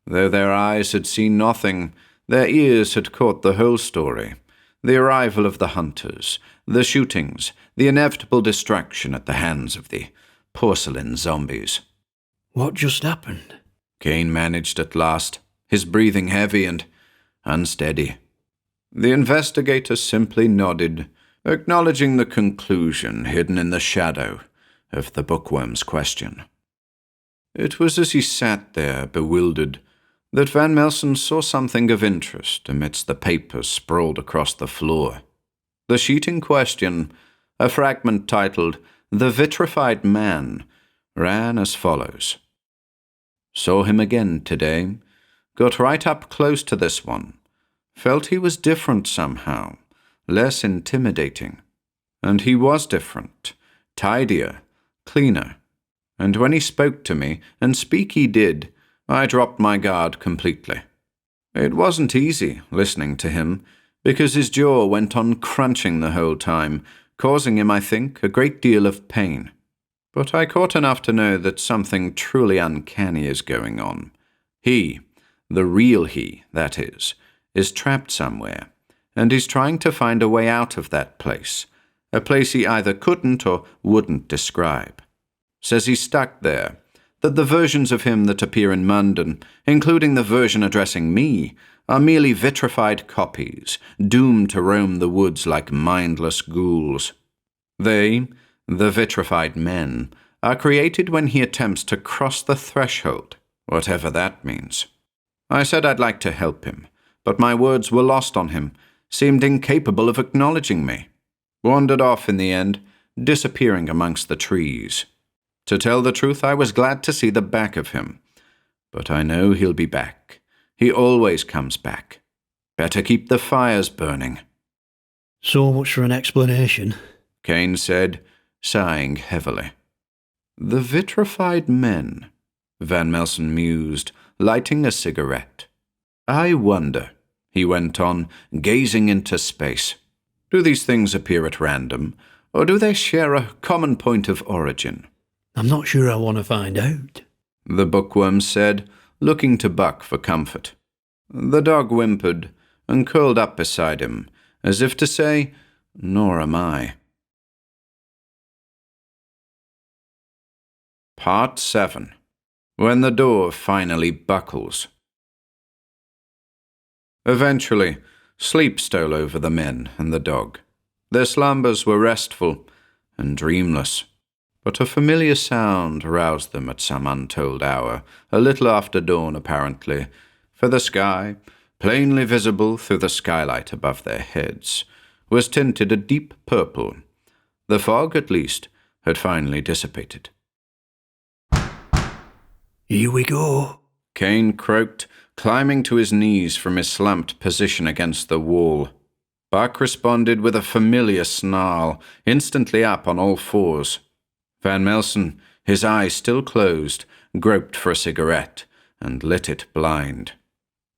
[SPEAKER 2] Though their eyes had seen nothing, their ears had caught the whole story, the arrival of the hunters, the shootings, the inevitable destruction at the hands of the porcelain zombies.
[SPEAKER 3] What just happened?
[SPEAKER 2] Kane managed at last, his breathing heavy and unsteady. The investigator simply nodded, acknowledging the conclusion hidden in the shadow of the bookworm's question. It was as he sat there, bewildered, that Van Melsen saw something of interest amidst the papers sprawled across the floor. The sheet in question, a fragment titled "The Vitrified Man," ran as follows. "Saw him again today. Got right up close to this one. Felt he was different somehow. less intimidating. And he was different, tidier, cleaner. And when he spoke to me, and speak he did, I dropped my guard completely. It wasn't easy listening to him, because his jaw went on crunching the whole time, causing him, I think, a great deal of pain. But I caught enough to know that something truly uncanny is going on. He, the real he, that is trapped somewhere, and he's trying to find a way out of that place, a place he either couldn't or wouldn't describe. Says he's stuck there, that the versions of him that appear in Munden, including the version addressing me, are merely vitrified copies, doomed to roam the woods like mindless ghouls. They, the vitrified men, are created when he attempts to cross the threshold, whatever that means. I said I'd like to help him, but my words were lost on him, seemed incapable of acknowledging me. Wandered off in the end, disappearing amongst the trees. To tell the truth, I was glad to see the back of him. But I know he'll be back. He always comes back. Better keep the fires burning.
[SPEAKER 3] So much for an explanation,
[SPEAKER 2] Kane said, sighing heavily. The vitrified men, Van Melsen mused, lighting a cigarette. I wonder, he went on, gazing into space. Do these things appear at random, or do they share a common point of origin?
[SPEAKER 3] I'm not sure I want to find out,
[SPEAKER 2] the bookworm said, looking to Buck for comfort. The dog whimpered and curled up beside him, as if to say, nor am I. Part 7. When the door finally buckles. Eventually, sleep stole over the men and the dog. Their slumbers were restful and dreamless. But a familiar sound roused them at some untold hour, a little after dawn apparently, for the sky, plainly visible through the skylight above their heads, was tinted a deep purple. The fog, at least, had finally dissipated.
[SPEAKER 3] Here we go,
[SPEAKER 2] Kane croaked, climbing to his knees from his slumped position against the wall. Buck responded with a familiar snarl, instantly up on all fours. Van Melsen, his eyes still closed, groped for a cigarette and lit it blind.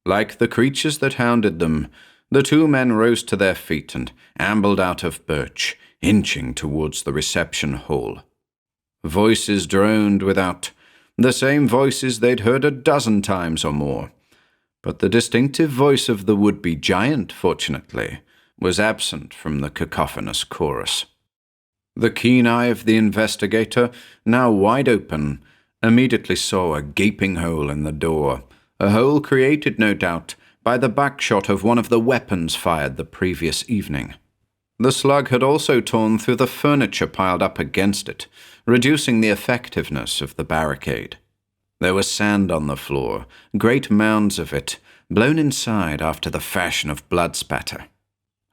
[SPEAKER 2] Like the creatures that hounded them, the two men rose to their feet and ambled out of birch, inching towards the reception hall. Voices droned without, the same voices they'd heard 12 times or more. But the distinctive voice of the would-be giant, fortunately, was absent from the cacophonous chorus. The keen eye of the investigator, now wide open, immediately saw a gaping hole in the door, a hole created, no doubt, by the backshot of one of the weapons fired the previous evening. The slug had also torn through the furniture piled up against it, reducing the effectiveness of the barricade. There was sand on the floor, great mounds of it, blown inside after the fashion of blood spatter.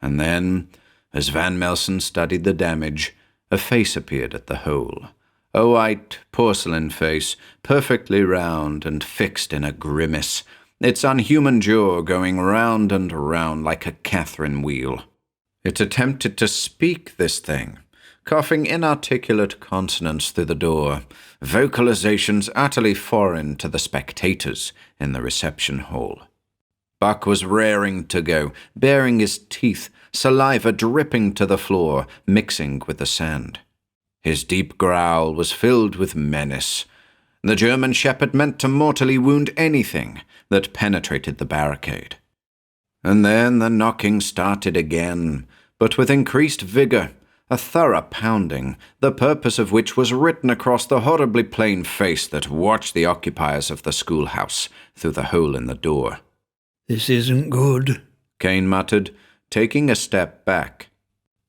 [SPEAKER 2] And then, as Van Melsen studied the damage, a face appeared at the hole, a white porcelain face, perfectly round and fixed in a grimace, its unhuman jaw going round and round like a Catherine wheel. It attempted to speak, this thing, coughing inarticulate consonants through the door, vocalizations utterly foreign to the spectators in the reception hall. Buck was raring to go, baring his teeth, saliva dripping to the floor, mixing with the sand. His deep growl was filled with menace. The German shepherd meant to mortally wound anything that penetrated the barricade. And then the knocking started again, but with increased vigor, a thorough pounding, the purpose of which was written across the horribly plain face that watched the occupiers of the schoolhouse through the hole in the door.
[SPEAKER 3] This isn't good,
[SPEAKER 2] Kane muttered, taking a step back.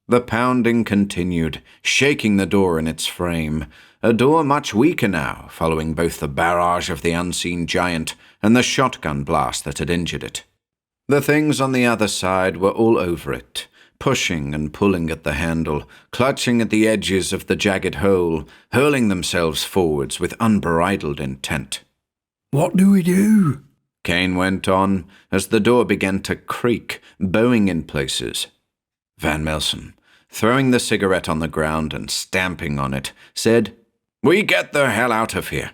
[SPEAKER 2] The pounding continued, shaking the door in its frame, a door much weaker now, following both the barrage of the unseen giant and the shotgun blast that had injured it. The things on the other side were all over it, pushing and pulling at the handle, clutching at the edges of the jagged hole, hurling themselves forwards with unbridled intent.
[SPEAKER 3] What do we do?
[SPEAKER 2] Kane went on, as the door began to creak, bowing in places. Van Melsen, throwing the cigarette on the ground and stamping on it, said, "We get the hell out of here."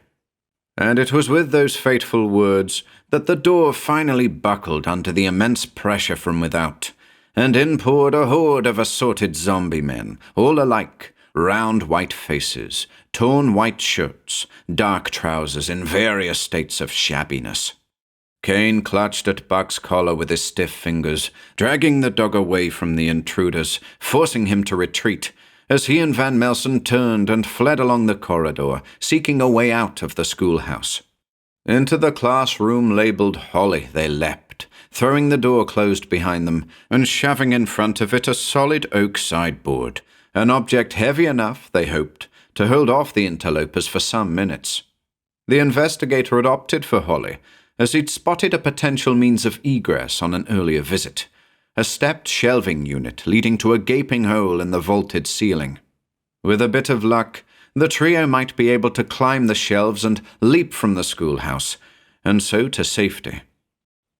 [SPEAKER 2] And it was with those fateful words that the door finally buckled under the immense pressure from without, and in poured a horde of assorted zombie men, all alike, round white faces, torn white shirts, dark trousers in various states of shabbiness. Kane clutched at Buck's collar with his stiff fingers, dragging the dog away from the intruders, forcing him to retreat, as he and Van Melsen turned and fled along the corridor, seeking a way out of the schoolhouse. Into the classroom labelled Holly they leapt, throwing the door closed behind them, and shoving in front of it a solid oak sideboard, an object heavy enough, they hoped, to hold off the interlopers for some minutes. The investigator had opted for Holly, as he'd spotted a potential means of egress on an earlier visit, a stepped shelving unit leading to a gaping hole in the vaulted ceiling. With a bit of luck, the trio might be able to climb the shelves and leap from the schoolhouse, and so to safety.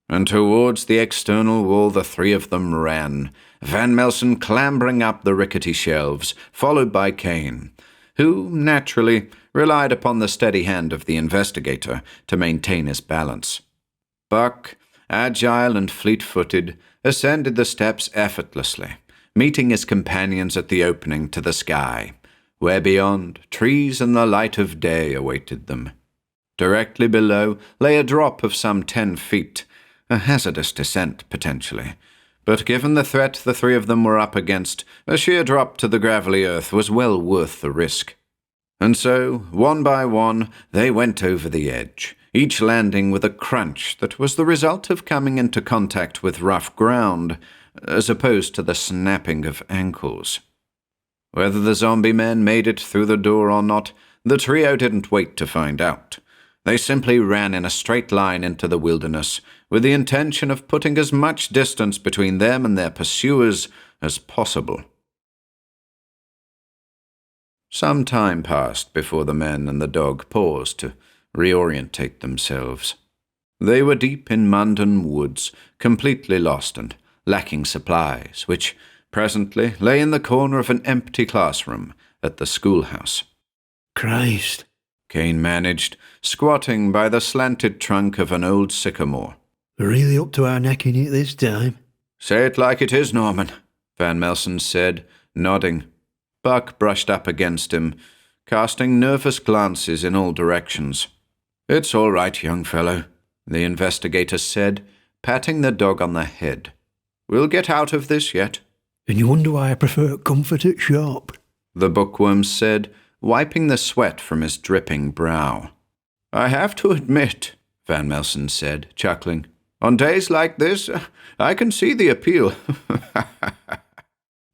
[SPEAKER 2] And towards the external wall the three of them ran, Van Melsen clambering up the rickety shelves, followed by Kane, who, naturally, relied upon the steady hand of the investigator to maintain his balance. Buck, agile and fleet-footed, ascended the steps effortlessly, meeting his companions at the opening to the sky, where beyond, trees and the light of day awaited them. Directly below lay a drop of some 10 feet, a hazardous descent, potentially, but given the threat the three of them were up against, a sheer drop to the gravelly earth was well worth the risk. And so, one by one, they went over the edge, each landing with a crunch that was the result of coming into contact with rough ground, as opposed to the snapping of ankles. Whether the zombie men made it through the door or not, the trio didn't wait to find out. They simply ran in a straight line into the wilderness, with the intention of putting as much distance between them and their pursuers as possible. Some time passed before the men and the dog paused to reorientate themselves. They were deep in Munden woods, completely lost and lacking supplies, which presently lay in the corner of an empty classroom at the schoolhouse.
[SPEAKER 3] Christ,
[SPEAKER 2] Kane managed, squatting by the slanted trunk of an old sycamore.
[SPEAKER 3] we're really up to our neck in it this time.
[SPEAKER 2] "Say it like it is, Norman," Van Melsen said, nodding. Buck brushed up against him, casting nervous glances in all directions. "It's all right, young fellow," the investigator said, patting the dog on the head. "We'll get out of this yet."
[SPEAKER 3] And you wonder why I prefer comfort at shop,
[SPEAKER 2] the bookworm said, wiping the sweat from his dripping brow. "I have to admit," Van Melsen said, chuckling, "on days like this, I can see the appeal."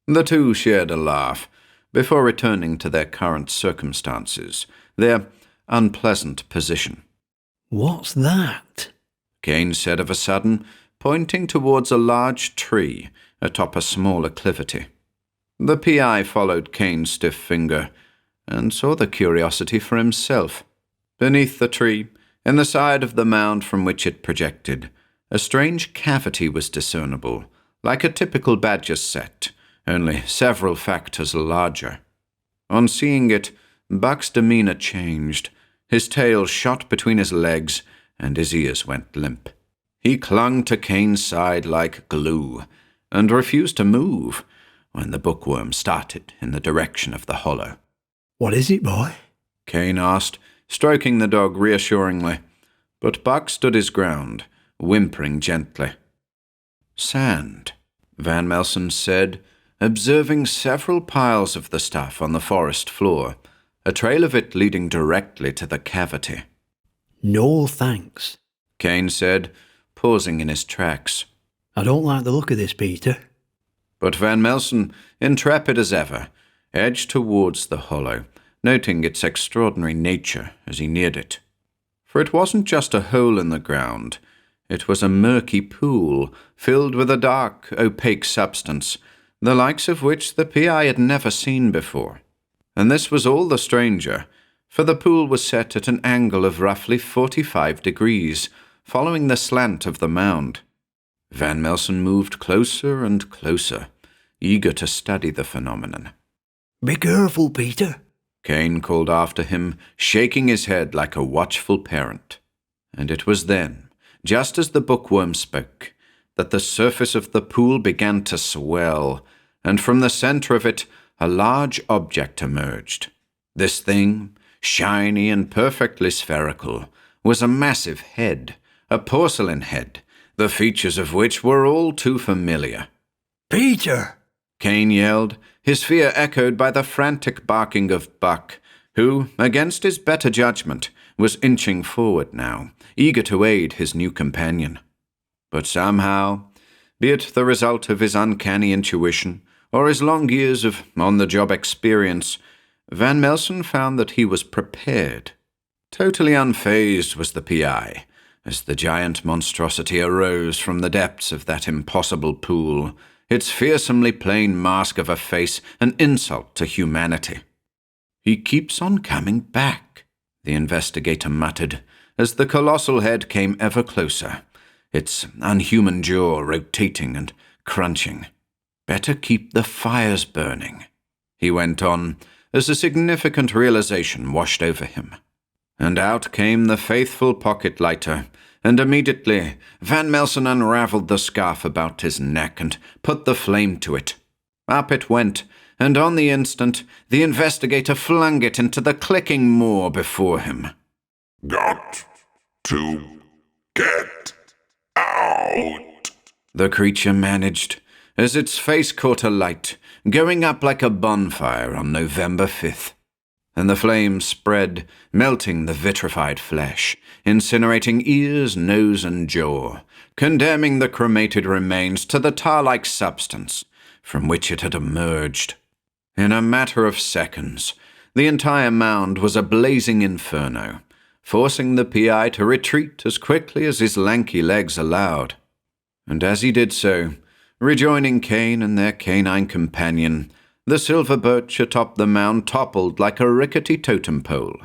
[SPEAKER 2] The two shared a laugh, before returning to their current circumstances, their unpleasant position.
[SPEAKER 3] What's that?
[SPEAKER 2] Kane said of a sudden, pointing towards a large tree atop a small acclivity. The PI followed Kane's stiff finger, and saw the curiosity for himself. Beneath the tree, in the side of the mound from which it projected, a strange cavity was discernible, like a typical badger set, only several factors larger. On seeing it, Buck's demeanor changed. His tail shot between his legs, and his ears went limp. He clung to Kane's side like glue, and refused to move when the bookworm started in the direction of the hollow.
[SPEAKER 3] What is it, boy?
[SPEAKER 2] Kane asked, stroking the dog reassuringly, but Buck stood his ground, whimpering gently. "Sand," Van Melsen said, observing several piles of the stuff on the forest floor, a trail of it leading directly to the cavity.
[SPEAKER 3] No thanks,
[SPEAKER 2] Kane said, pausing in his tracks.
[SPEAKER 3] I don't like the look of this, Peter.
[SPEAKER 2] But Van Melsen, intrepid as ever, edged towards the hollow, noting its extraordinary nature as he neared it. For it wasn't just a hole in the ground. It was a murky pool filled with a dark, opaque substance, the likes of which the PI had never seen before. And this was all the stranger, for the pool was set at an angle of roughly 45 degrees, following the slant of the mound. Van Melsen moved closer and closer, eager to study the phenomenon.
[SPEAKER 3] "Be careful, Peter,"
[SPEAKER 2] Kane called after him, shaking his head like a watchful parent. And it was then, just as the bookworm spoke, that the surface of the pool began to swell, and from the center of it a large object emerged. This thing, shiny and perfectly spherical, was a massive head, a porcelain head, the features of which were all too familiar.
[SPEAKER 3] "Peter!"
[SPEAKER 2] Kane yelled, his fear echoed by the frantic barking of Buck, who, against his better judgment, was inching forward now, eager to aid his new companion. But somehow, be it the result of his uncanny intuition or his long years of on-the-job experience, Van Melsen found that he was prepared. Totally unfazed was the PI, as the giant monstrosity arose from the depths of that impossible pool, its fearsomely plain mask of a face an insult to humanity. "He keeps on coming back," the investigator muttered, as the colossal head came ever closer, its unhuman jaw rotating and crunching. "Better keep the fires burning," he went on, as a significant realization washed over him. And out came the faithful pocket lighter, and immediately Van Melsen unraveled the scarf about his neck and put the flame to it. Up it went, and on the instant the investigator flung it into the clicking moor before him.
[SPEAKER 4] Got to get out,
[SPEAKER 2] the creature managed, as its face caught alight, going up like a bonfire on November 5th. And the flames spread, melting the vitrified flesh, incinerating ears, nose, and jaw, condemning the cremated remains to the tar-like substance from which it had emerged. In a matter of seconds, the entire mound was a blazing inferno, forcing the PI to retreat as quickly as his lanky legs allowed. And as he did so, rejoining Kane and their canine companion, the silver birch atop the mound toppled like a rickety totem pole,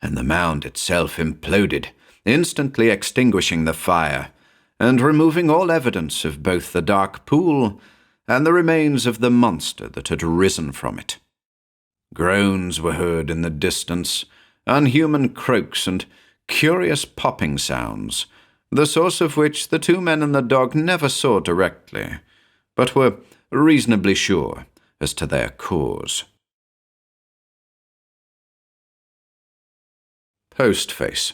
[SPEAKER 2] and the mound itself imploded, instantly extinguishing the fire, and removing all evidence of both the dark pool and the remains of the monster that had risen from it. Groans were heard in the distance, unhuman croaks and curious popping sounds, the source of which the two men and the dog never saw directly, but were reasonably sure as to their cause. Postface.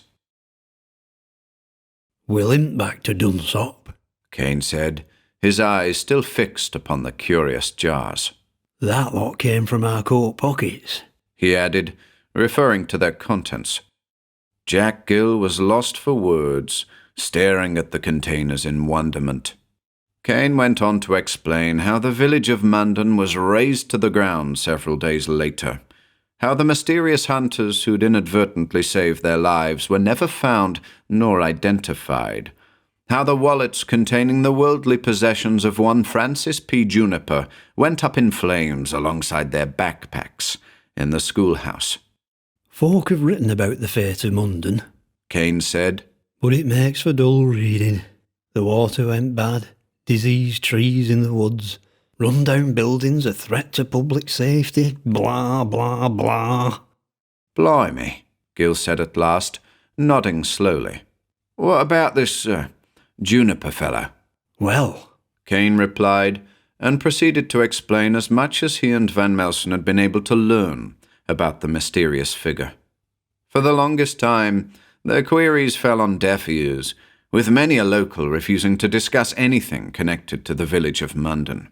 [SPEAKER 3] "We limped back to Dunsop,"
[SPEAKER 2] Kane said, his eyes still fixed upon the curious jars.
[SPEAKER 3] "That lot came from our coat pockets,"
[SPEAKER 2] he added, referring to their contents. Jack Gill was lost for words, staring at the containers in wonderment. Kane went on to explain how the village of Munden was razed to the ground several days later, how the mysterious hunters who'd inadvertently saved their lives were never found nor identified, how the wallets containing the worldly possessions of one Francis P. Juniper went up in flames alongside their backpacks in the schoolhouse.
[SPEAKER 3] "Folk have written about the fate of Munden,"
[SPEAKER 2] Kane said,
[SPEAKER 3] "but it makes for dull reading. The water went bad, diseased trees in the woods, run-down buildings a threat to public safety, blah, blah, blah."
[SPEAKER 2] "Blimey," Gill said at last, nodding slowly. "What about this, Juniper fellow?"
[SPEAKER 3] "Well,"
[SPEAKER 2] Kane replied, and proceeded to explain as much as he and Van Melsen had been able to learn about the mysterious figure. For the longest time, their queries fell on deaf ears, with many a local refusing to discuss anything connected to the village of Munden.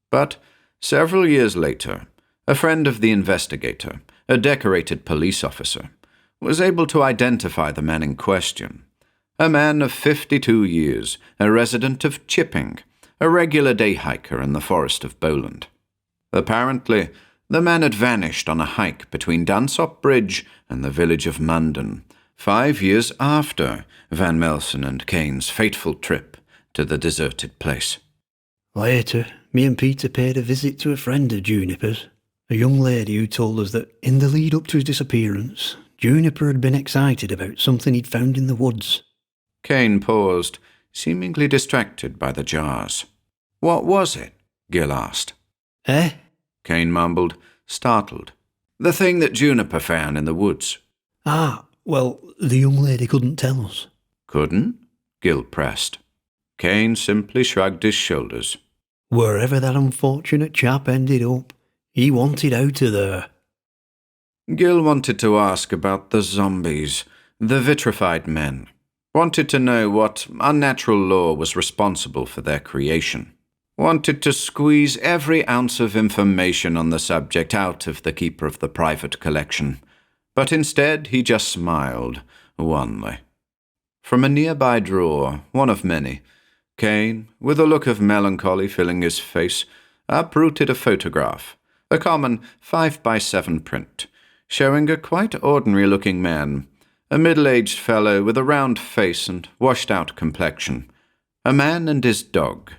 [SPEAKER 2] But several years later, a friend of the investigator, a decorated police officer, was able to identify the man in question, a man of 52 years, a resident of Chipping, a regular day hiker in the forest of Bowland. Apparently, the man had vanished on a hike between Dunsop Bridge and the village of Munden, 5 years after Van Melsen and Kane's fateful trip to the deserted place.
[SPEAKER 3] "Later, me and Peter paid a visit to a friend of Juniper's, a young lady who told us that in the lead up to his disappearance, Juniper had been excited about something he'd found in the woods."
[SPEAKER 2] Kane paused, seemingly distracted by the jars. "What was it?" Gill asked.
[SPEAKER 3] Eh?
[SPEAKER 2] Kane mumbled, startled. The thing that Juniper found in the woods.
[SPEAKER 3] Ah, well, the young lady couldn't tell us.
[SPEAKER 2] Couldn't? Gil pressed. Kane simply shrugged his shoulders.
[SPEAKER 3] Wherever that unfortunate chap ended up, he wanted out of there.
[SPEAKER 2] Gil wanted to ask about the zombies, the vitrified men. Wanted to know what unnatural law was responsible for their creation. Wanted to squeeze every ounce of information on the subject out of the keeper of the private collection. But instead he just smiled, wanly. From a nearby drawer, one of many, Kane, with a look of melancholy filling his face, uprooted a photograph, a common 5x7 print, showing a quite ordinary-looking man, a middle-aged fellow with a round face and washed-out complexion, a man and his dog,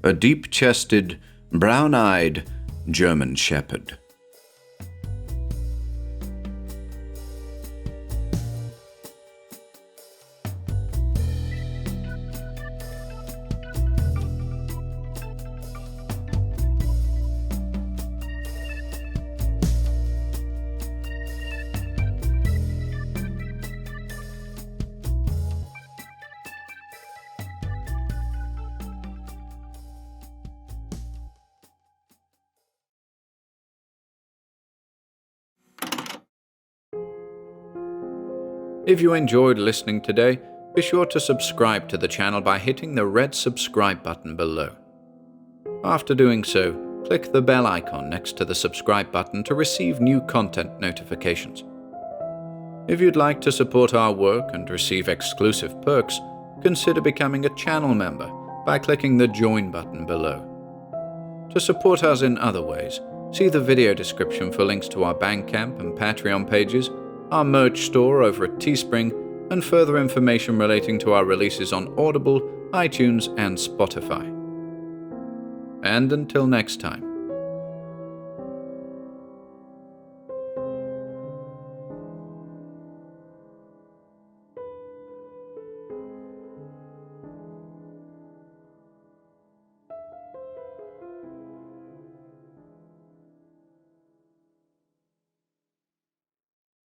[SPEAKER 2] a deep-chested, brown-eyed German shepherd.
[SPEAKER 1] If you enjoyed listening today, be sure to subscribe to the channel by hitting the red subscribe button below. After doing so, click the bell icon next to the subscribe button to receive new content notifications. If you'd like to support our work and receive exclusive perks, consider becoming a channel member by clicking the join button below. To support us in other ways, see the video description for links to our Bandcamp and Patreon pages, our merch store over at Teespring, and further information relating to our releases on Audible, iTunes, and Spotify. And until next time,